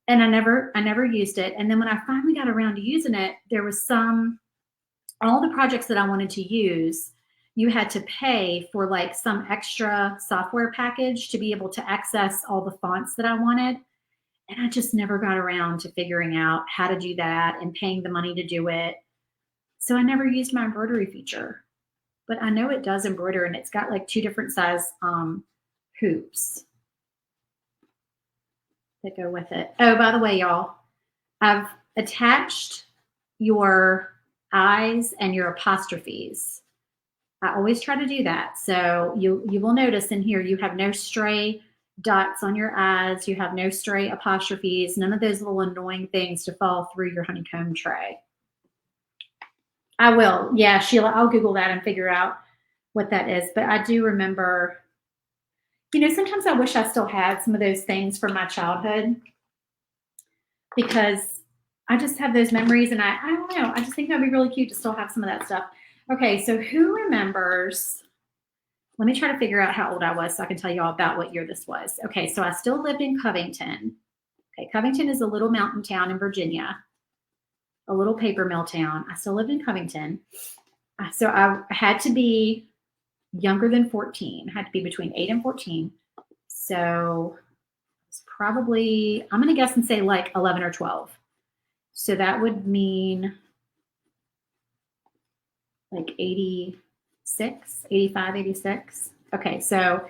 And I never used it. And then when I finally got around to using it, there was all the projects that I wanted to use, you had to pay for like some extra software package to be able to access all the fonts that I wanted. And I just never got around to figuring out how to do that and paying the money to do it. So I never used my embroidery feature, but I know it does embroider, and it's got like 2 different size hoops that go with it. Oh, by the way, y'all, I've attached your I's and your apostrophes. I always try to do that. So you will notice in here, you have no stray dots on your I's. You have no stray apostrophes, none of those little annoying things to fall through your honeycomb tray. I will. Yeah, Sheila, I'll Google that and figure out what that is. But I do remember, you know, sometimes I wish I still had some of those things from my childhood, because I just have those memories, and I don't know. I just think that'd be really cute to still have some of that stuff. Okay, so who remembers? Let me try to figure out how old I was so I can tell you all about what year this was. Okay, so I still lived in Covington. Okay, Covington is a little mountain town in Virginia, a little paper mill town. I still lived in Covington. So I had to be younger than 14. I had to be between 8 and 14. So it's probably, I'm going to guess and say like 11 or 12. So that would mean like 86, 85, 86. Okay, so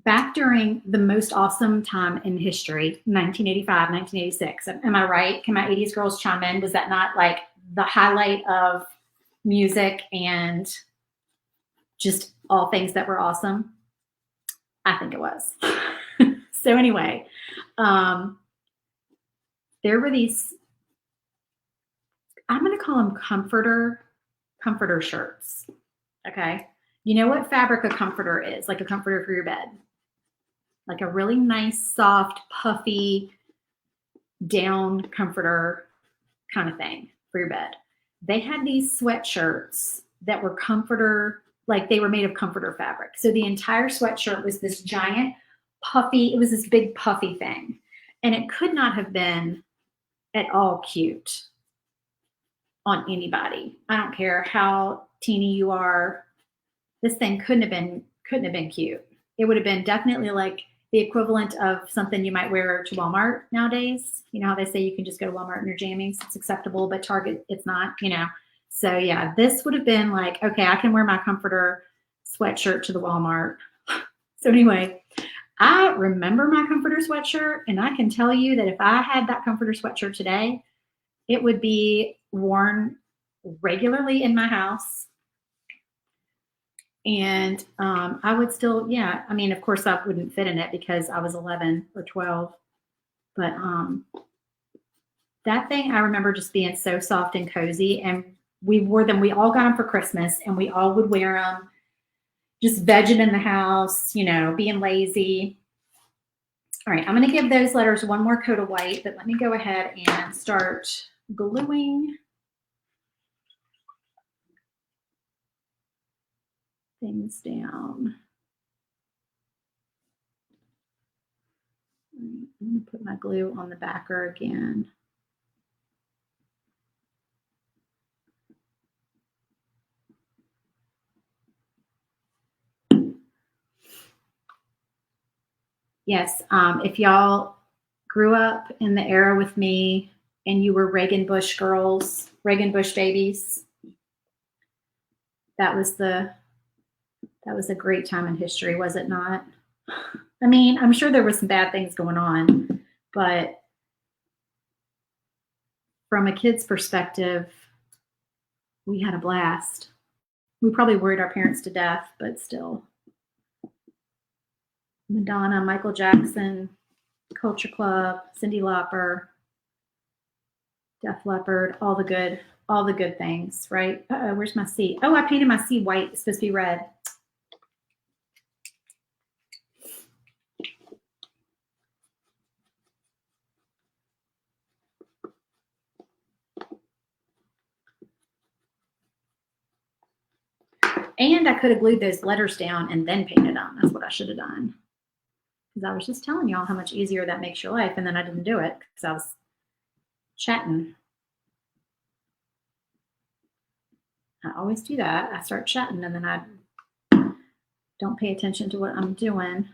back during the most awesome time in history, 1985, 1986. Am I right? Can my 80s girls chime in? Was that not like the highlight of music and just all things that were awesome? I think it was. So anyway, there were these, I'm going to call them comforter shirts. Okay. You know what fabric a comforter is? Like a comforter for your bed. Like a really nice, soft, puffy down comforter kind of thing for your bed. They had these sweatshirts that were comforter, like they were made of comforter fabric. So the entire sweatshirt was this giant puffy, it was this big puffy thing. And it could not have been at all cute on anybody. I don't care how teeny you are. This thing couldn't have been cute. It would have been definitely like the equivalent of something you might wear to Walmart nowadays. You know how they say you can just go to Walmart in your jammies, it's acceptable, but Target, it's not, you know. So yeah, this would have been like, okay, I can wear my comforter sweatshirt to the Walmart. So anyway, I remember my comforter sweatshirt, and I can tell you that if I had that comforter sweatshirt today, it would be worn regularly in my house. And I would still, yeah, I mean, of course I wouldn't fit in it because I was 11 or 12. But that thing, I remember just being so soft and cozy. And we wore them, we all got them for Christmas, and we all would wear them, just vegging in the house, you know, being lazy. All right, I'm going to give those letters one more coat of white, but let me go ahead and start gluing things down. I'm going to put my glue on the backer again. Yes, if y'all grew up in the era with me and you were Reagan Bush girls, Reagan Bush babies, that was a great time in history, was it not? I mean, I'm sure there were some bad things going on, but from a kid's perspective, we had a blast. We probably worried our parents to death, but still. Madonna, Michael Jackson, Culture Club, Cyndi Lauper, Def Leppard, all the good things, right? Uh-oh, where's my C? Oh, I painted my C white. It's supposed to be red. And I could have glued those letters down and then painted them. That's what I should have done. Because I was just telling y'all how much easier that makes your life, and then I didn't do it because I was chatting. I always do that. I start chatting and then I don't pay attention to what I'm doing.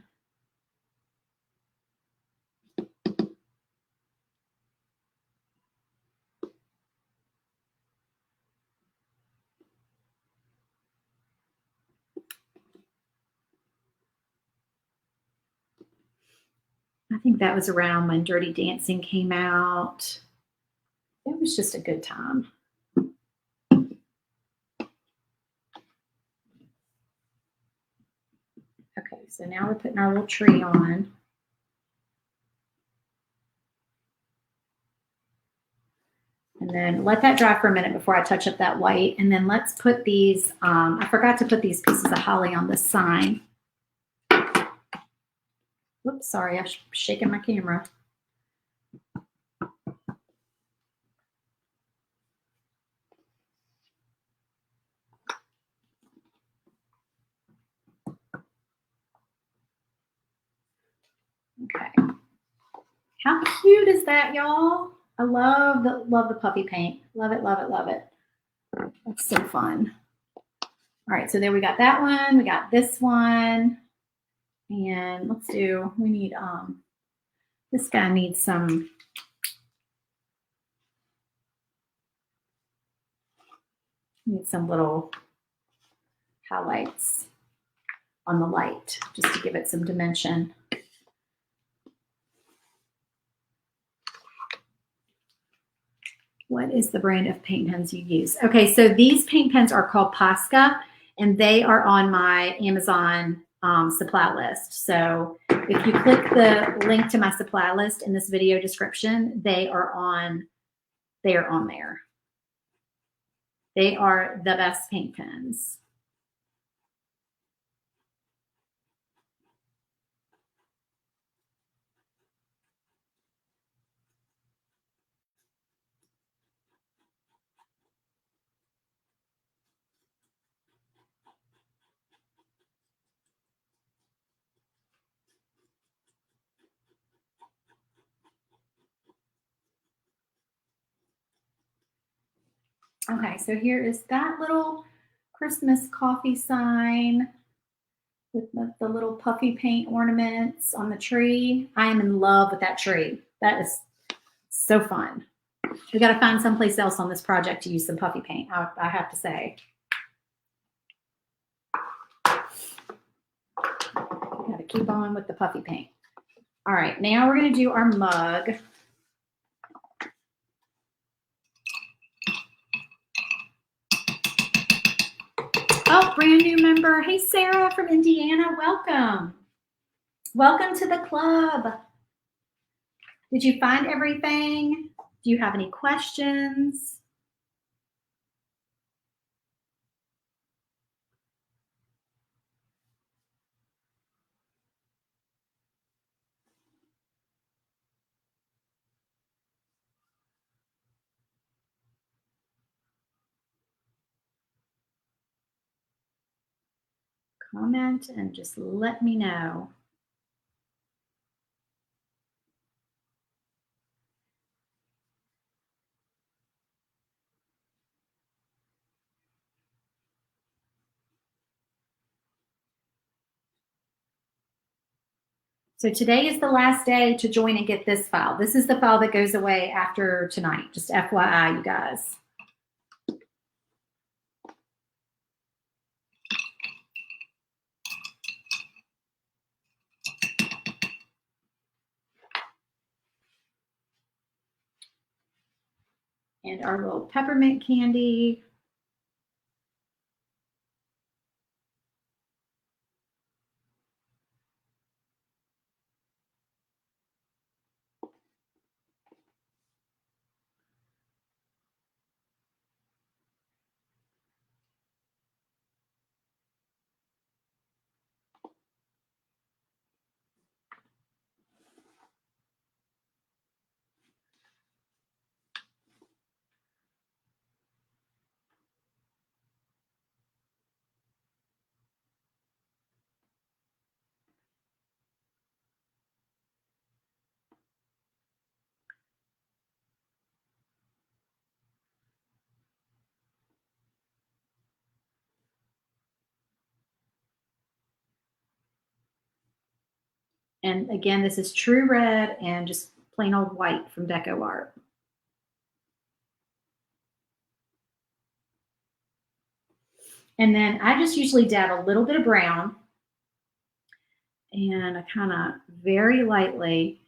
I think that was around when Dirty Dancing came out. It was just a good time. Okay, so now we're putting our little tree on. And then let that dry for a minute before I touch up that white. And then let's put these, I forgot to put these pieces of holly on the sign. Whoops, sorry, I'm shaking my camera. Okay. How cute is that, y'all? I love the puppy paint. Love it, love it, love it. That's so fun. All right, so there we got that one. We got this one. And let's do, we need, this guy needs some, little highlights on the light just to give it some dimension. What is the brand of paint pens you use? Okay, so these paint pens are called Posca, and they are on my Amazon supply list. So if you click the link to my supply list in this video description, they are on there. They are the best paint pens. Okay, so here is that little Christmas coffee sign with the little puffy paint ornaments on the tree. I am in love with that tree. That is so fun. We got to find someplace else on this project to use some puffy paint, I have to say. Got to keep on with the puffy paint. All right, now we're going to do our mug. Oh, brand new member. Hey, Sarah from Indiana. Welcome. Welcome to the club. Did you find everything? Do you have any questions? Comment and just let me know. So today is the last day to join and get this file. This is the file that goes away after tonight. Just FYI, you guys. And our little peppermint candy. And again, this is true red and just plain old white from Deco Art. And then I just usually dab a little bit of brown, and I kind of very lightly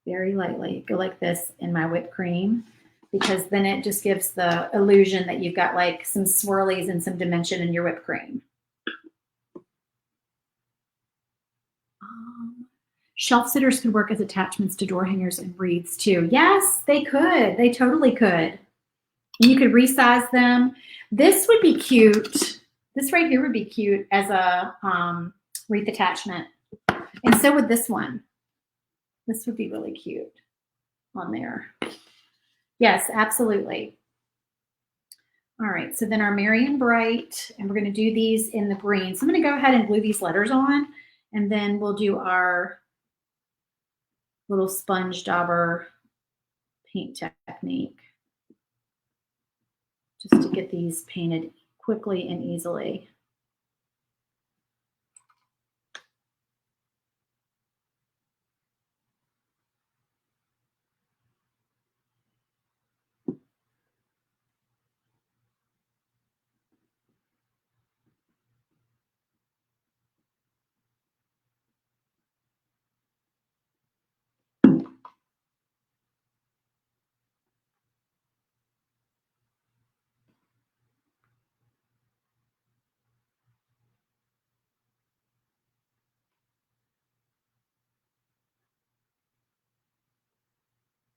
go like this in my whipped cream, because then it just gives the illusion that you've got like some swirlies and some dimension in your whipped cream. Shelf sitters could work as attachments to door hangers and wreaths too. Yes, they could. They totally could. And you could resize them. This would be cute. This right here would be cute as a wreath attachment. And so would this one. This would be really cute on there. Yes, absolutely. All right, so then our Marion Bright, and we're going to do these in the green. So I'm going to go ahead and glue these letters on, and then we'll do our little sponge dauber paint technique just to get these painted quickly and easily.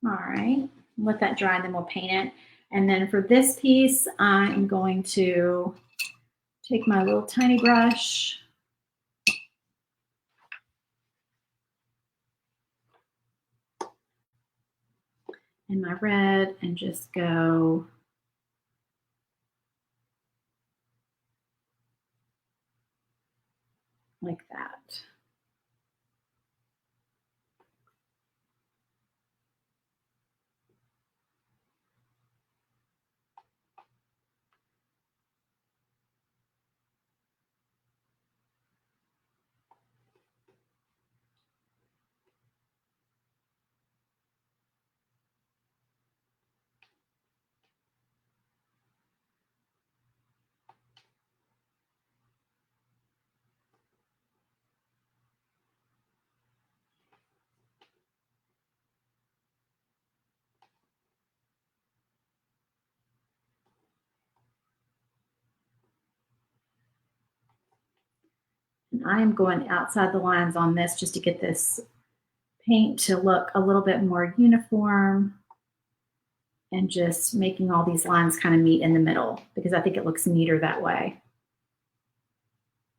All right, let that dry and then we'll paint it. And then for this piece, I'm going to take my little tiny brush and my red and just go like that. And I am going outside the lines on this just to get this paint to look a little bit more uniform and just making all these lines kind of meet in the middle because I think it looks neater that way.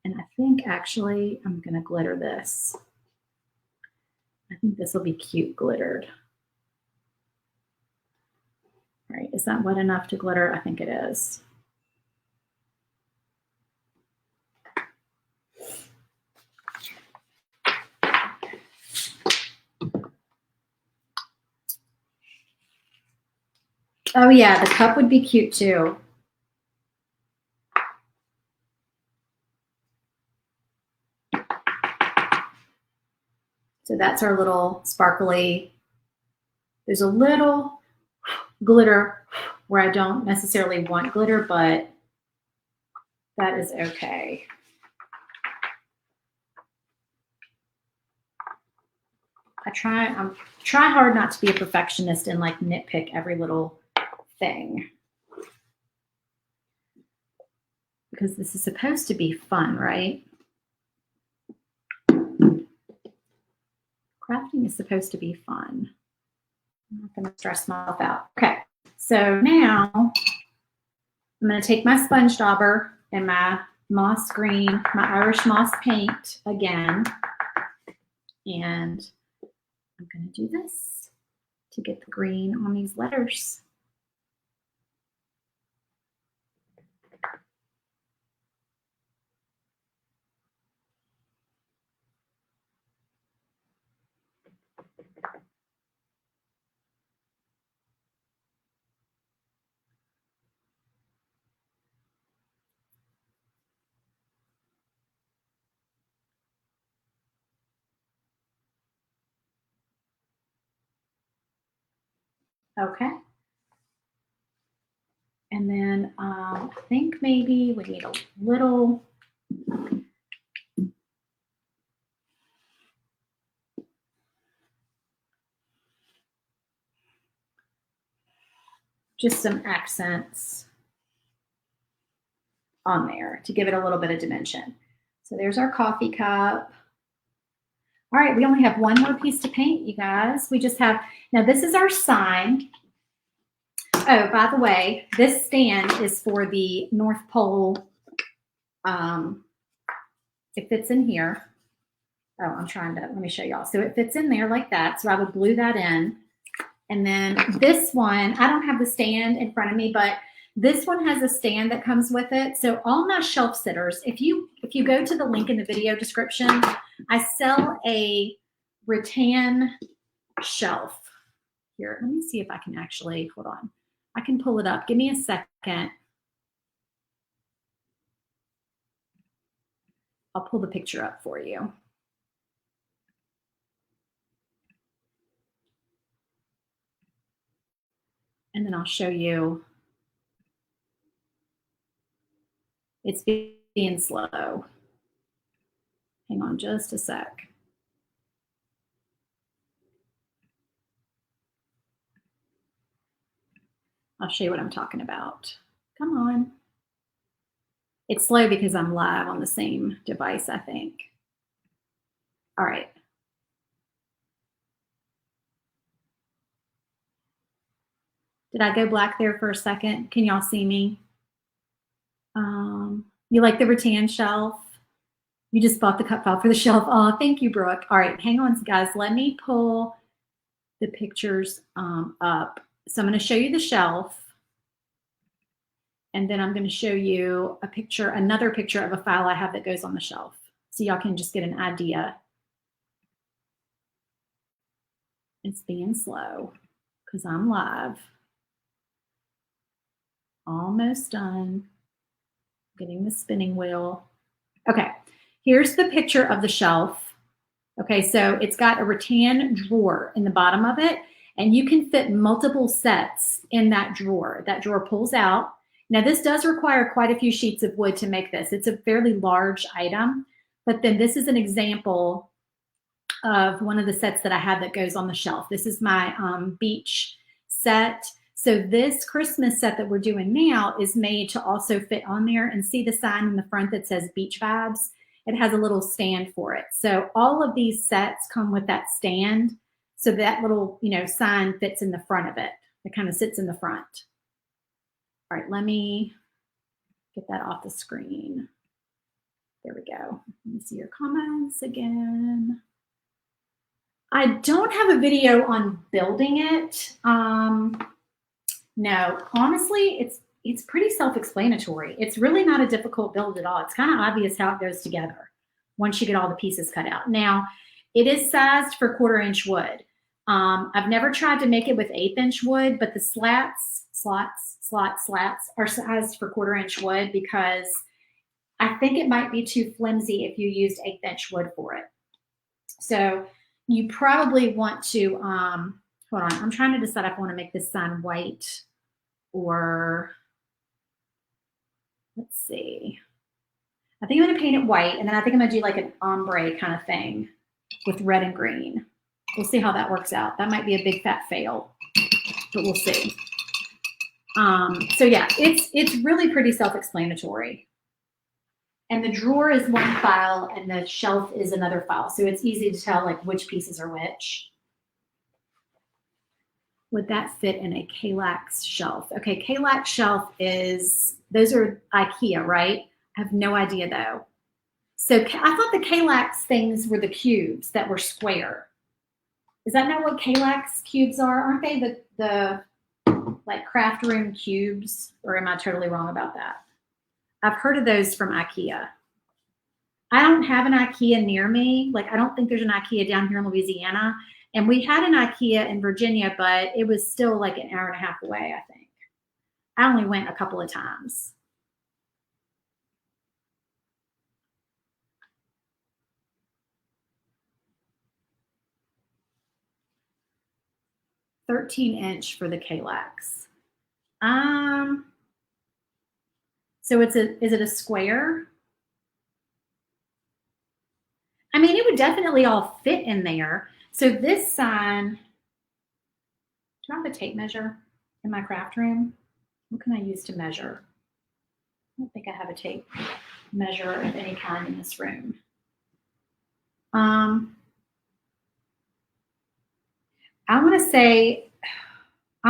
And I think actually I'm going to glitter this. I think this will be cute glittered. All right, is that wet enough to glitter? I think it is. Oh yeah, the cup would be cute too. So that's our little sparkly. There's a little glitter where I don't necessarily want glitter, but that is okay. I try hard not to be a perfectionist and like nitpick every little thing. Because this is supposed to be fun, right? Crafting is supposed to be fun. I'm not going to stress myself out. Okay, so now I'm going to take my sponge dauber and my moss green, my Irish moss paint again, and I'm going to do this to get the green on these letters. Okay. And then I think maybe we need a little just some accents on there to give it a little bit of dimension. So there's our coffee cup. All right, we only have one more piece to paint, you guys. We just have, now this is our sign. Oh, by the way, this stand is for the North Pole. It fits in here. Oh, let me show y'all. So it fits in there like that. So I would glue that in. And then this one, I don't have the stand in front of me, but this one has a stand that comes with it. So all my shelf sitters, if you go to the link in the video description, I sell a rattan shelf. Here, let me see if I can actually, hold on. I can pull it up. Give me a second. I'll pull the picture up for you. And then I'll show you. It's being slow. Hang on just a sec. I'll show you what I'm talking about. Come on. It's slow because I'm live on the same device, I think. All right. Did I go black there for a second? Can y'all see me? You like the rattan shelf? You just bought the cut file for the shelf. Oh, thank you, Brooke. All right, hang on, guys. Let me pull the pictures up. So I'm going to show you the shelf. And then I'm going to show you a picture, another picture of a file I have that goes on the shelf. So y'all can just get an idea. It's being slow because I'm live. Almost done. Getting the spinning wheel. Okay, here's the picture of the shelf. Okay, so it's got a rattan drawer in the bottom of it, and you can fit multiple sets in that drawer. That drawer pulls out. Now, this does require quite a few sheets of wood to make this. It's a fairly large item, but then this is an example of one of the sets that I have that goes on the shelf. This is my beach set. So this Christmas set that we're doing now is made to also fit on there, and see the sign in the front that says Beach Vibes. It has a little stand for it. So all of these sets come with that stand. So that little, sign fits in the front of it. It kind of sits in the front. All right, let me get that off the screen. There we go. Let me see your comments again. I don't have a video on building it. No, honestly, it's pretty self-explanatory. It's really not a difficult build at all. It's kind of obvious how it goes together once you get all the pieces cut out. Now, it is sized for 1/4 inch wood. I've never tried to make it with 1/8 inch wood, but the slats are sized for 1/4 inch wood because I think it might be too flimsy if you used 1/8 inch wood for it. So you probably want to, hold on, I'm trying to decide if I want to make this sign white or, let's see. I think I'm going to paint it white, and then I think I'm going to do like an ombre kind of thing with red and green. We'll see how that works out. That might be a big fat fail, but we'll see. So yeah, it's really pretty self-explanatory. And the drawer is one file and the shelf is another file. So it's easy to tell like which pieces are which. Would that fit in a Kallax shelf? Okay, Kallax shelf those are IKEA, right? I have no idea though. So I thought the Kallax things were the cubes that were square. Is that not what Kallax cubes are? Aren't they the like craft room cubes? Or am I totally wrong about that? I've heard of those from IKEA. I don't have an IKEA near me. Like, I don't think there's an IKEA down here in Louisiana. And we had an IKEA in Virginia, but it was still like an hour and a half away, I think. I only went a couple of times. $13" for the Kallax. So is it a square? I mean, it would definitely all fit in there. So this sign, do I have a tape measure in my craft room? What can I use to measure? I don't think I have a tape measure of any kind in this room. I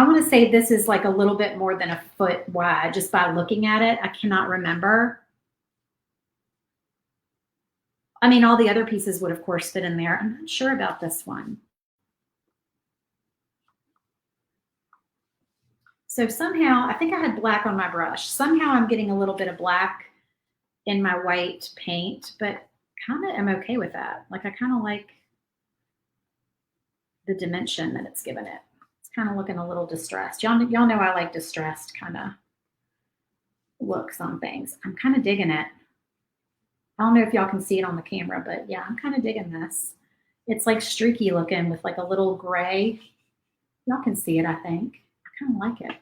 want to say this is like a little bit more than 1 foot wide just by looking at it. I cannot remember. I mean, all the other pieces would, of course, fit in there. I'm not sure about this one. So somehow, I think I had black on my brush. Somehow I'm getting a little bit of black in my white paint, but kind of am okay with that. Like, I kind of like the dimension that it's given it. It's kind of looking a little distressed. Y'all know I like distressed kind of looks on things. I'm kind of digging it. I don't know if y'all can see it on the camera, but yeah, I'm kind of digging this. It's like streaky looking with like a little gray. Y'all can see it, I think. I kind of like it.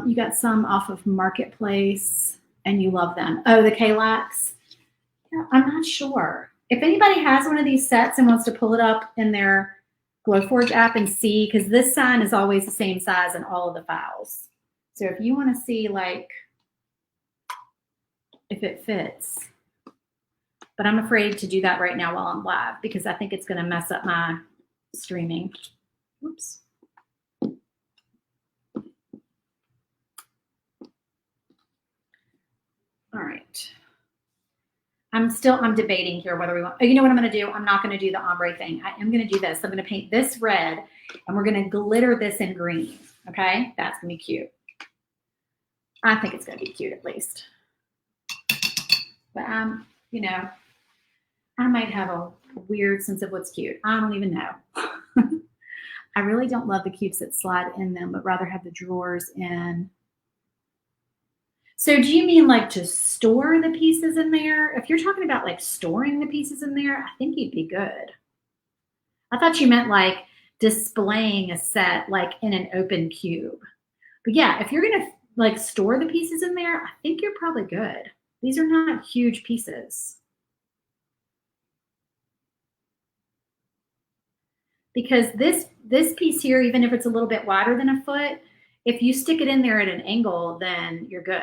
You got some off of Marketplace and you love them. Oh, the Kallax. Yeah, I'm not sure. If anybody has one of these sets and wants to pull it up in their Glowforge app and see, because this sign is always the same size in all of the files. So if you want to see like if it fits, but I'm afraid to do that right now while I'm live because I think it's going to mess up my streaming. Oops. All right. I'm debating here whether we want, you know what I'm going to do? I'm not going to do the ombre thing. I am going to do this. I'm going to paint this red and we're going to glitter this in green. Okay. That's going to be cute. I think it's going to be cute at least. But you know, I might have a weird sense of what's cute. I don't even know. I really don't love the cubes that slide in them, but rather have the drawers in. So do you mean like to store the pieces in there? If you're talking about like storing the pieces in there, I think you'd be good. I thought you meant like displaying a set like in an open cube. But yeah, if you're going to like store the pieces in there, I think you're probably good. These are not huge pieces. Because this piece here, even if it's a little bit wider than a foot, if you stick it in there at an angle, then you're good.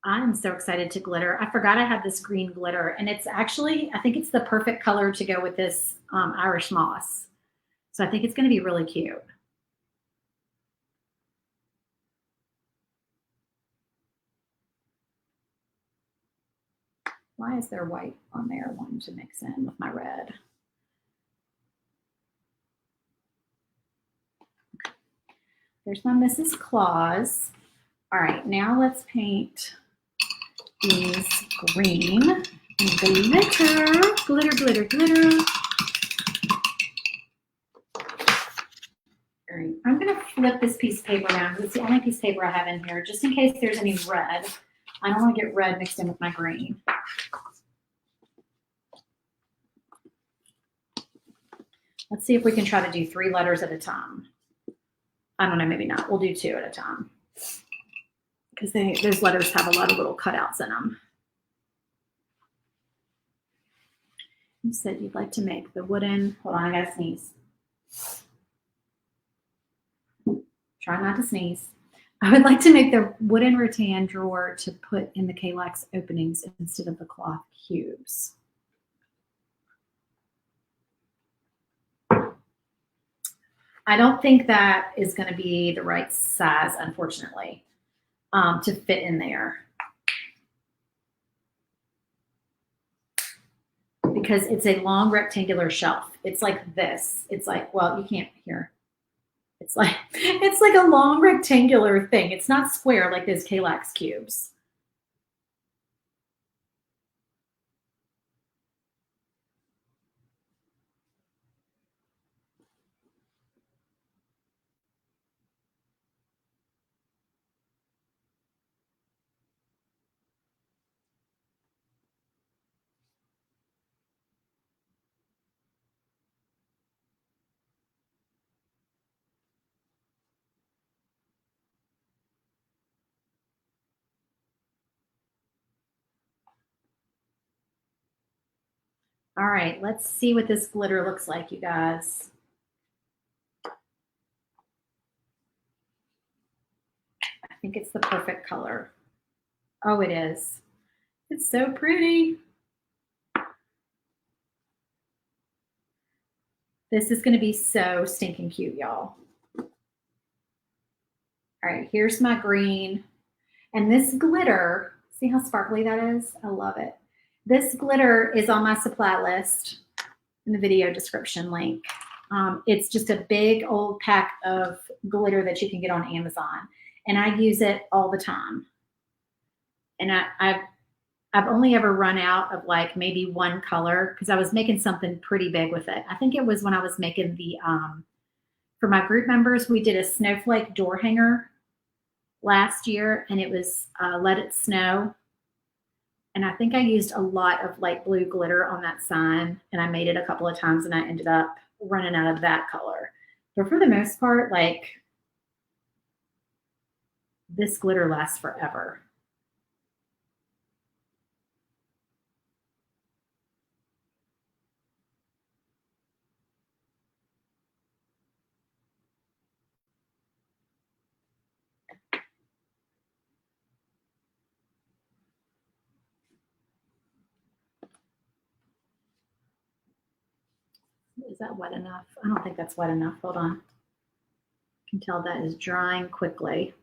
I'm so excited to glitter. I forgot I had this green glitter, and it's actually, I think it's the perfect color to go with this Irish moss. So I think it's going to be really cute. Why is there white on there wanting to mix in with my red? There's my Mrs. Claus. All right, now let's paint these green and glitter, glitter, glitter, glitter. All right, I'm gonna flip this piece of paper around because it's the only piece of paper I have in here, just in case there's any red. I don't want to get red mixed in with my green. Let's see if we can try to do 3 letters at a time. I don't know, maybe not. We'll do 2 at a time because those letters have a lot of little cutouts in them. You said you'd like to make the wooden, hold on, I gotta sneeze. Try not to sneeze. I would like to make the wooden rattan drawer to put in the Kallax openings instead of the cloth cubes. I don't think that is going to be the right size, unfortunately, to fit in there. Because it's a long rectangular shelf. It's like this. It's like, well, you can't hear. It's like a long rectangular thing. It's not square like those Kallax cubes. All right, let's see what this glitter looks like, you guys. I think it's the perfect color. Oh, it is. It's so pretty. This is going to be so stinking cute, y'all. All right, here's my green. And this glitter, see how sparkly that is? I love it. This glitter is on my supply list in the video description link. It's just a big old pack of glitter that you can get on Amazon. And I use it all the time. And I've only ever run out of like maybe one color because I was making something pretty big with it. I think it was when I was making the, for my group members, we did a snowflake door hanger last year, and it was Let It Snow. And I think I used a lot of light blue glitter on that sign, and I made it a couple of times and I ended up running out of that color. But for the most part, like, this glitter lasts forever. Is that wet enough? I don't think that's wet enough. Hold on. I can tell that is drying quickly.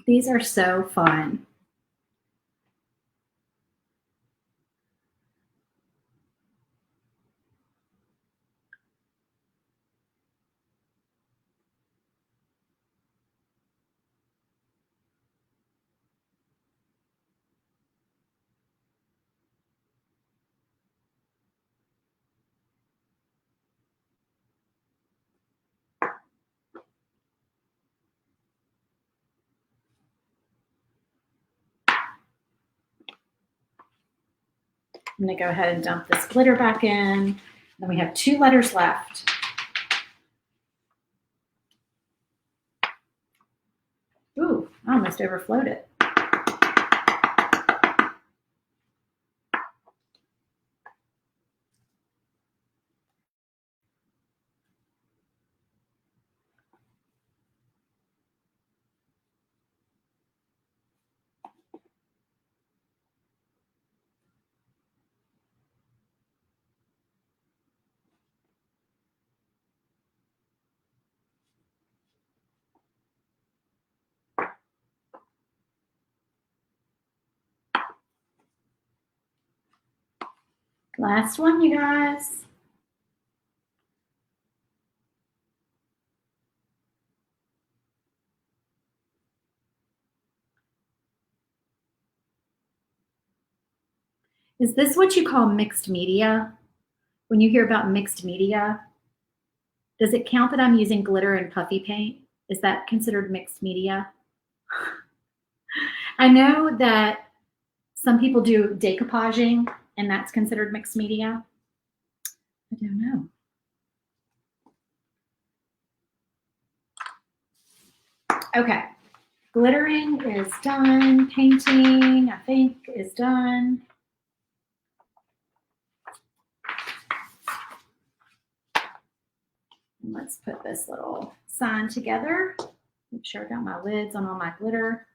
These are so fun. I'm going to go ahead and dump this glitter back in. Then we have 2 letters left. Ooh, I almost overflowed it. Last one, you guys. Is this what you call mixed media? When you hear about mixed media, does it count that I'm using glitter and puffy paint? Is that considered mixed media? I know that some people do decoupaging, and that's considered mixed media. I don't know. Okay, glittering is done. Painting, I think, is done. And let's put this little sign together. Make sure I got my lids on all my glitter.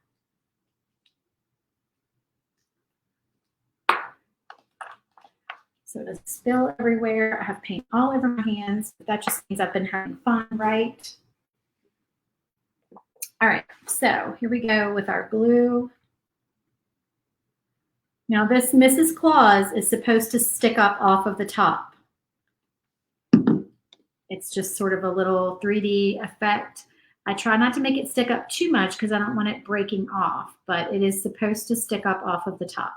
So it doesn't spill everywhere. I have paint all over my hands, but that just means I've been having fun, right? All right, so here we go with our glue. Now this Mrs. Claus is supposed to stick up off of the top. It's just sort of a little 3D effect. I try not to make it stick up too much because I don't want it breaking off, but it is supposed to stick up off of the top.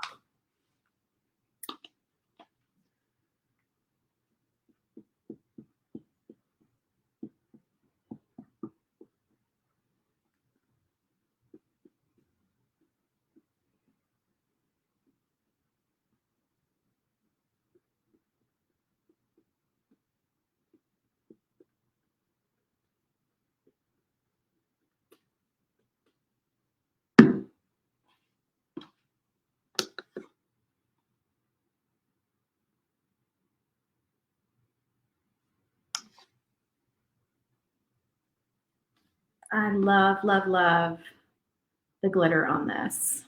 I love, love, love the glitter on this.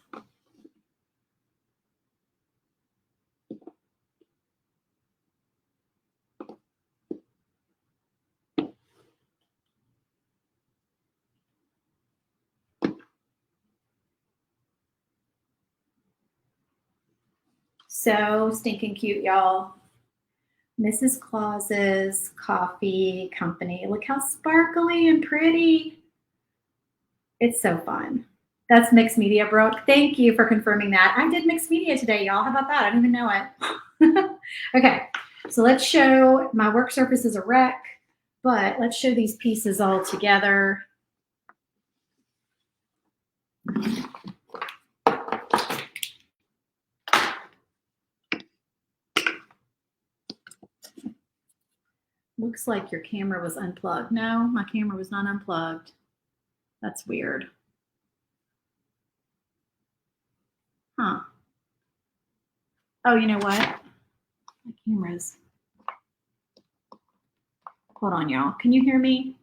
So stinking cute, y'all. Mrs. Claus's Coffee Company. Look how sparkly and pretty. It's so fun. That's mixed media, Brooke. Thank you for confirming that. I did mixed media today, y'all. How about that? I didn't even know it. Okay, so let's show my work surface is a wreck, but let's show these pieces all together. Looks like your camera was unplugged. No, my camera was not unplugged. That's weird. Huh. Oh, you know what? My camera's. Hold on, y'all. Can you hear me?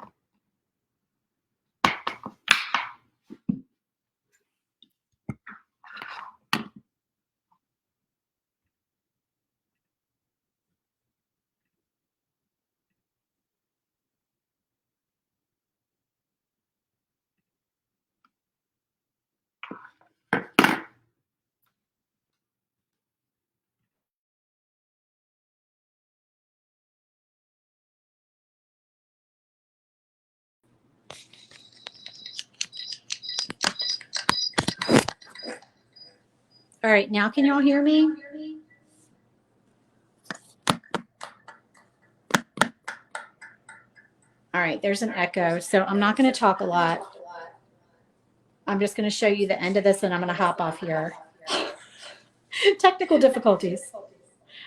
All right, now can y'all hear me? All right, there's an echo, so I'm not going to talk a lot. I'm just going to show you the end of this, and I'm going to hop off here. Technical difficulties.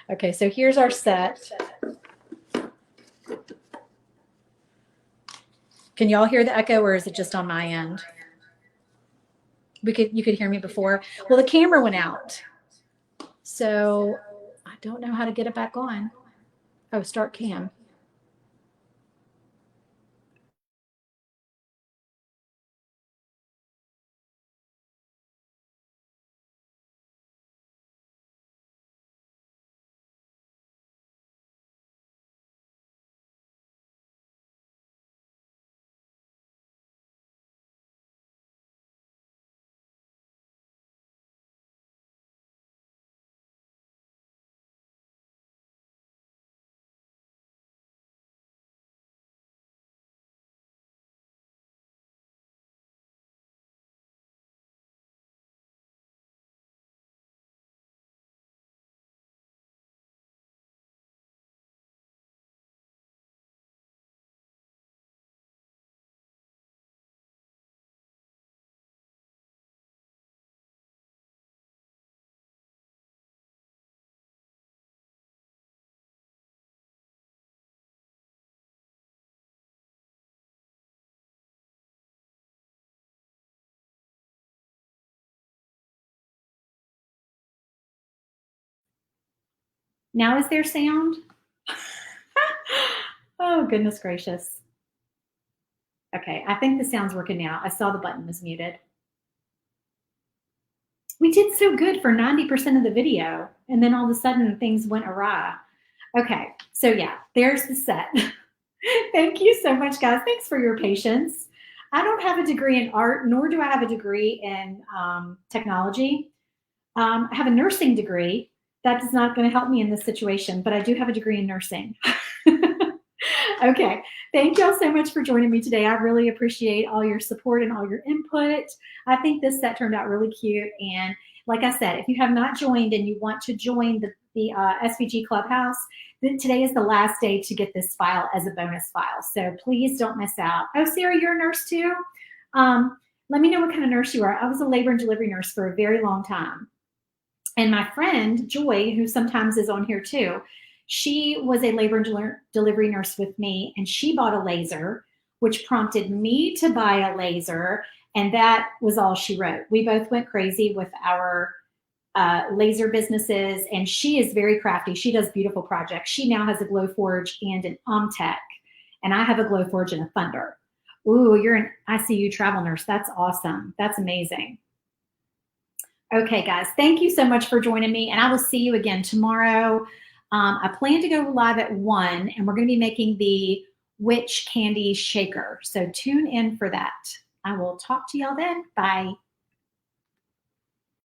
Okay, so here's our set. Can y'all hear the echo, or is it just on my end? You could hear me before. Well, the camera went out, so I don't know how to get it back on. Oh, start cam. Now is there sound? Oh, goodness gracious. Okay, I think the sound's working now. I saw the button was muted. We did so good for 90% of the video, and then all of a sudden things went awry. Okay, so yeah, there's the set. Thank you so much, guys. Thanks for your patience. I don't have a degree in art, nor do I have a degree in technology. I have a nursing degree. That is not going to help me in this situation, but I do have a degree in nursing. Okay, thank y'all so much for joining me today. I really appreciate all your support and all your input. I think this set turned out really cute. And like I said, if you have not joined and you want to join the SVG Clubhouse, then today is the last day to get this file as a bonus file. So please don't miss out. Oh, Sarah, you're a nurse too? Let me know what kind of nurse you are. I was a labor and delivery nurse for a very long time. And my friend, Joy, who sometimes is on here too, she was a labor and delivery nurse with me, and she bought a laser, which prompted me to buy a laser, and that was all she wrote. We both went crazy with our laser businesses, and she is very crafty. She does beautiful projects. She now has a Glowforge and an Omtech, and I have a Glowforge and a Thunder. Ooh, you're an ICU travel nurse. That's awesome. That's amazing. Okay, guys, thank you so much for joining me, and I will see you again tomorrow. I plan to go live at 1, and we're going to be making the witch candy shaker. So tune in for that. I will talk to y'all then. Bye.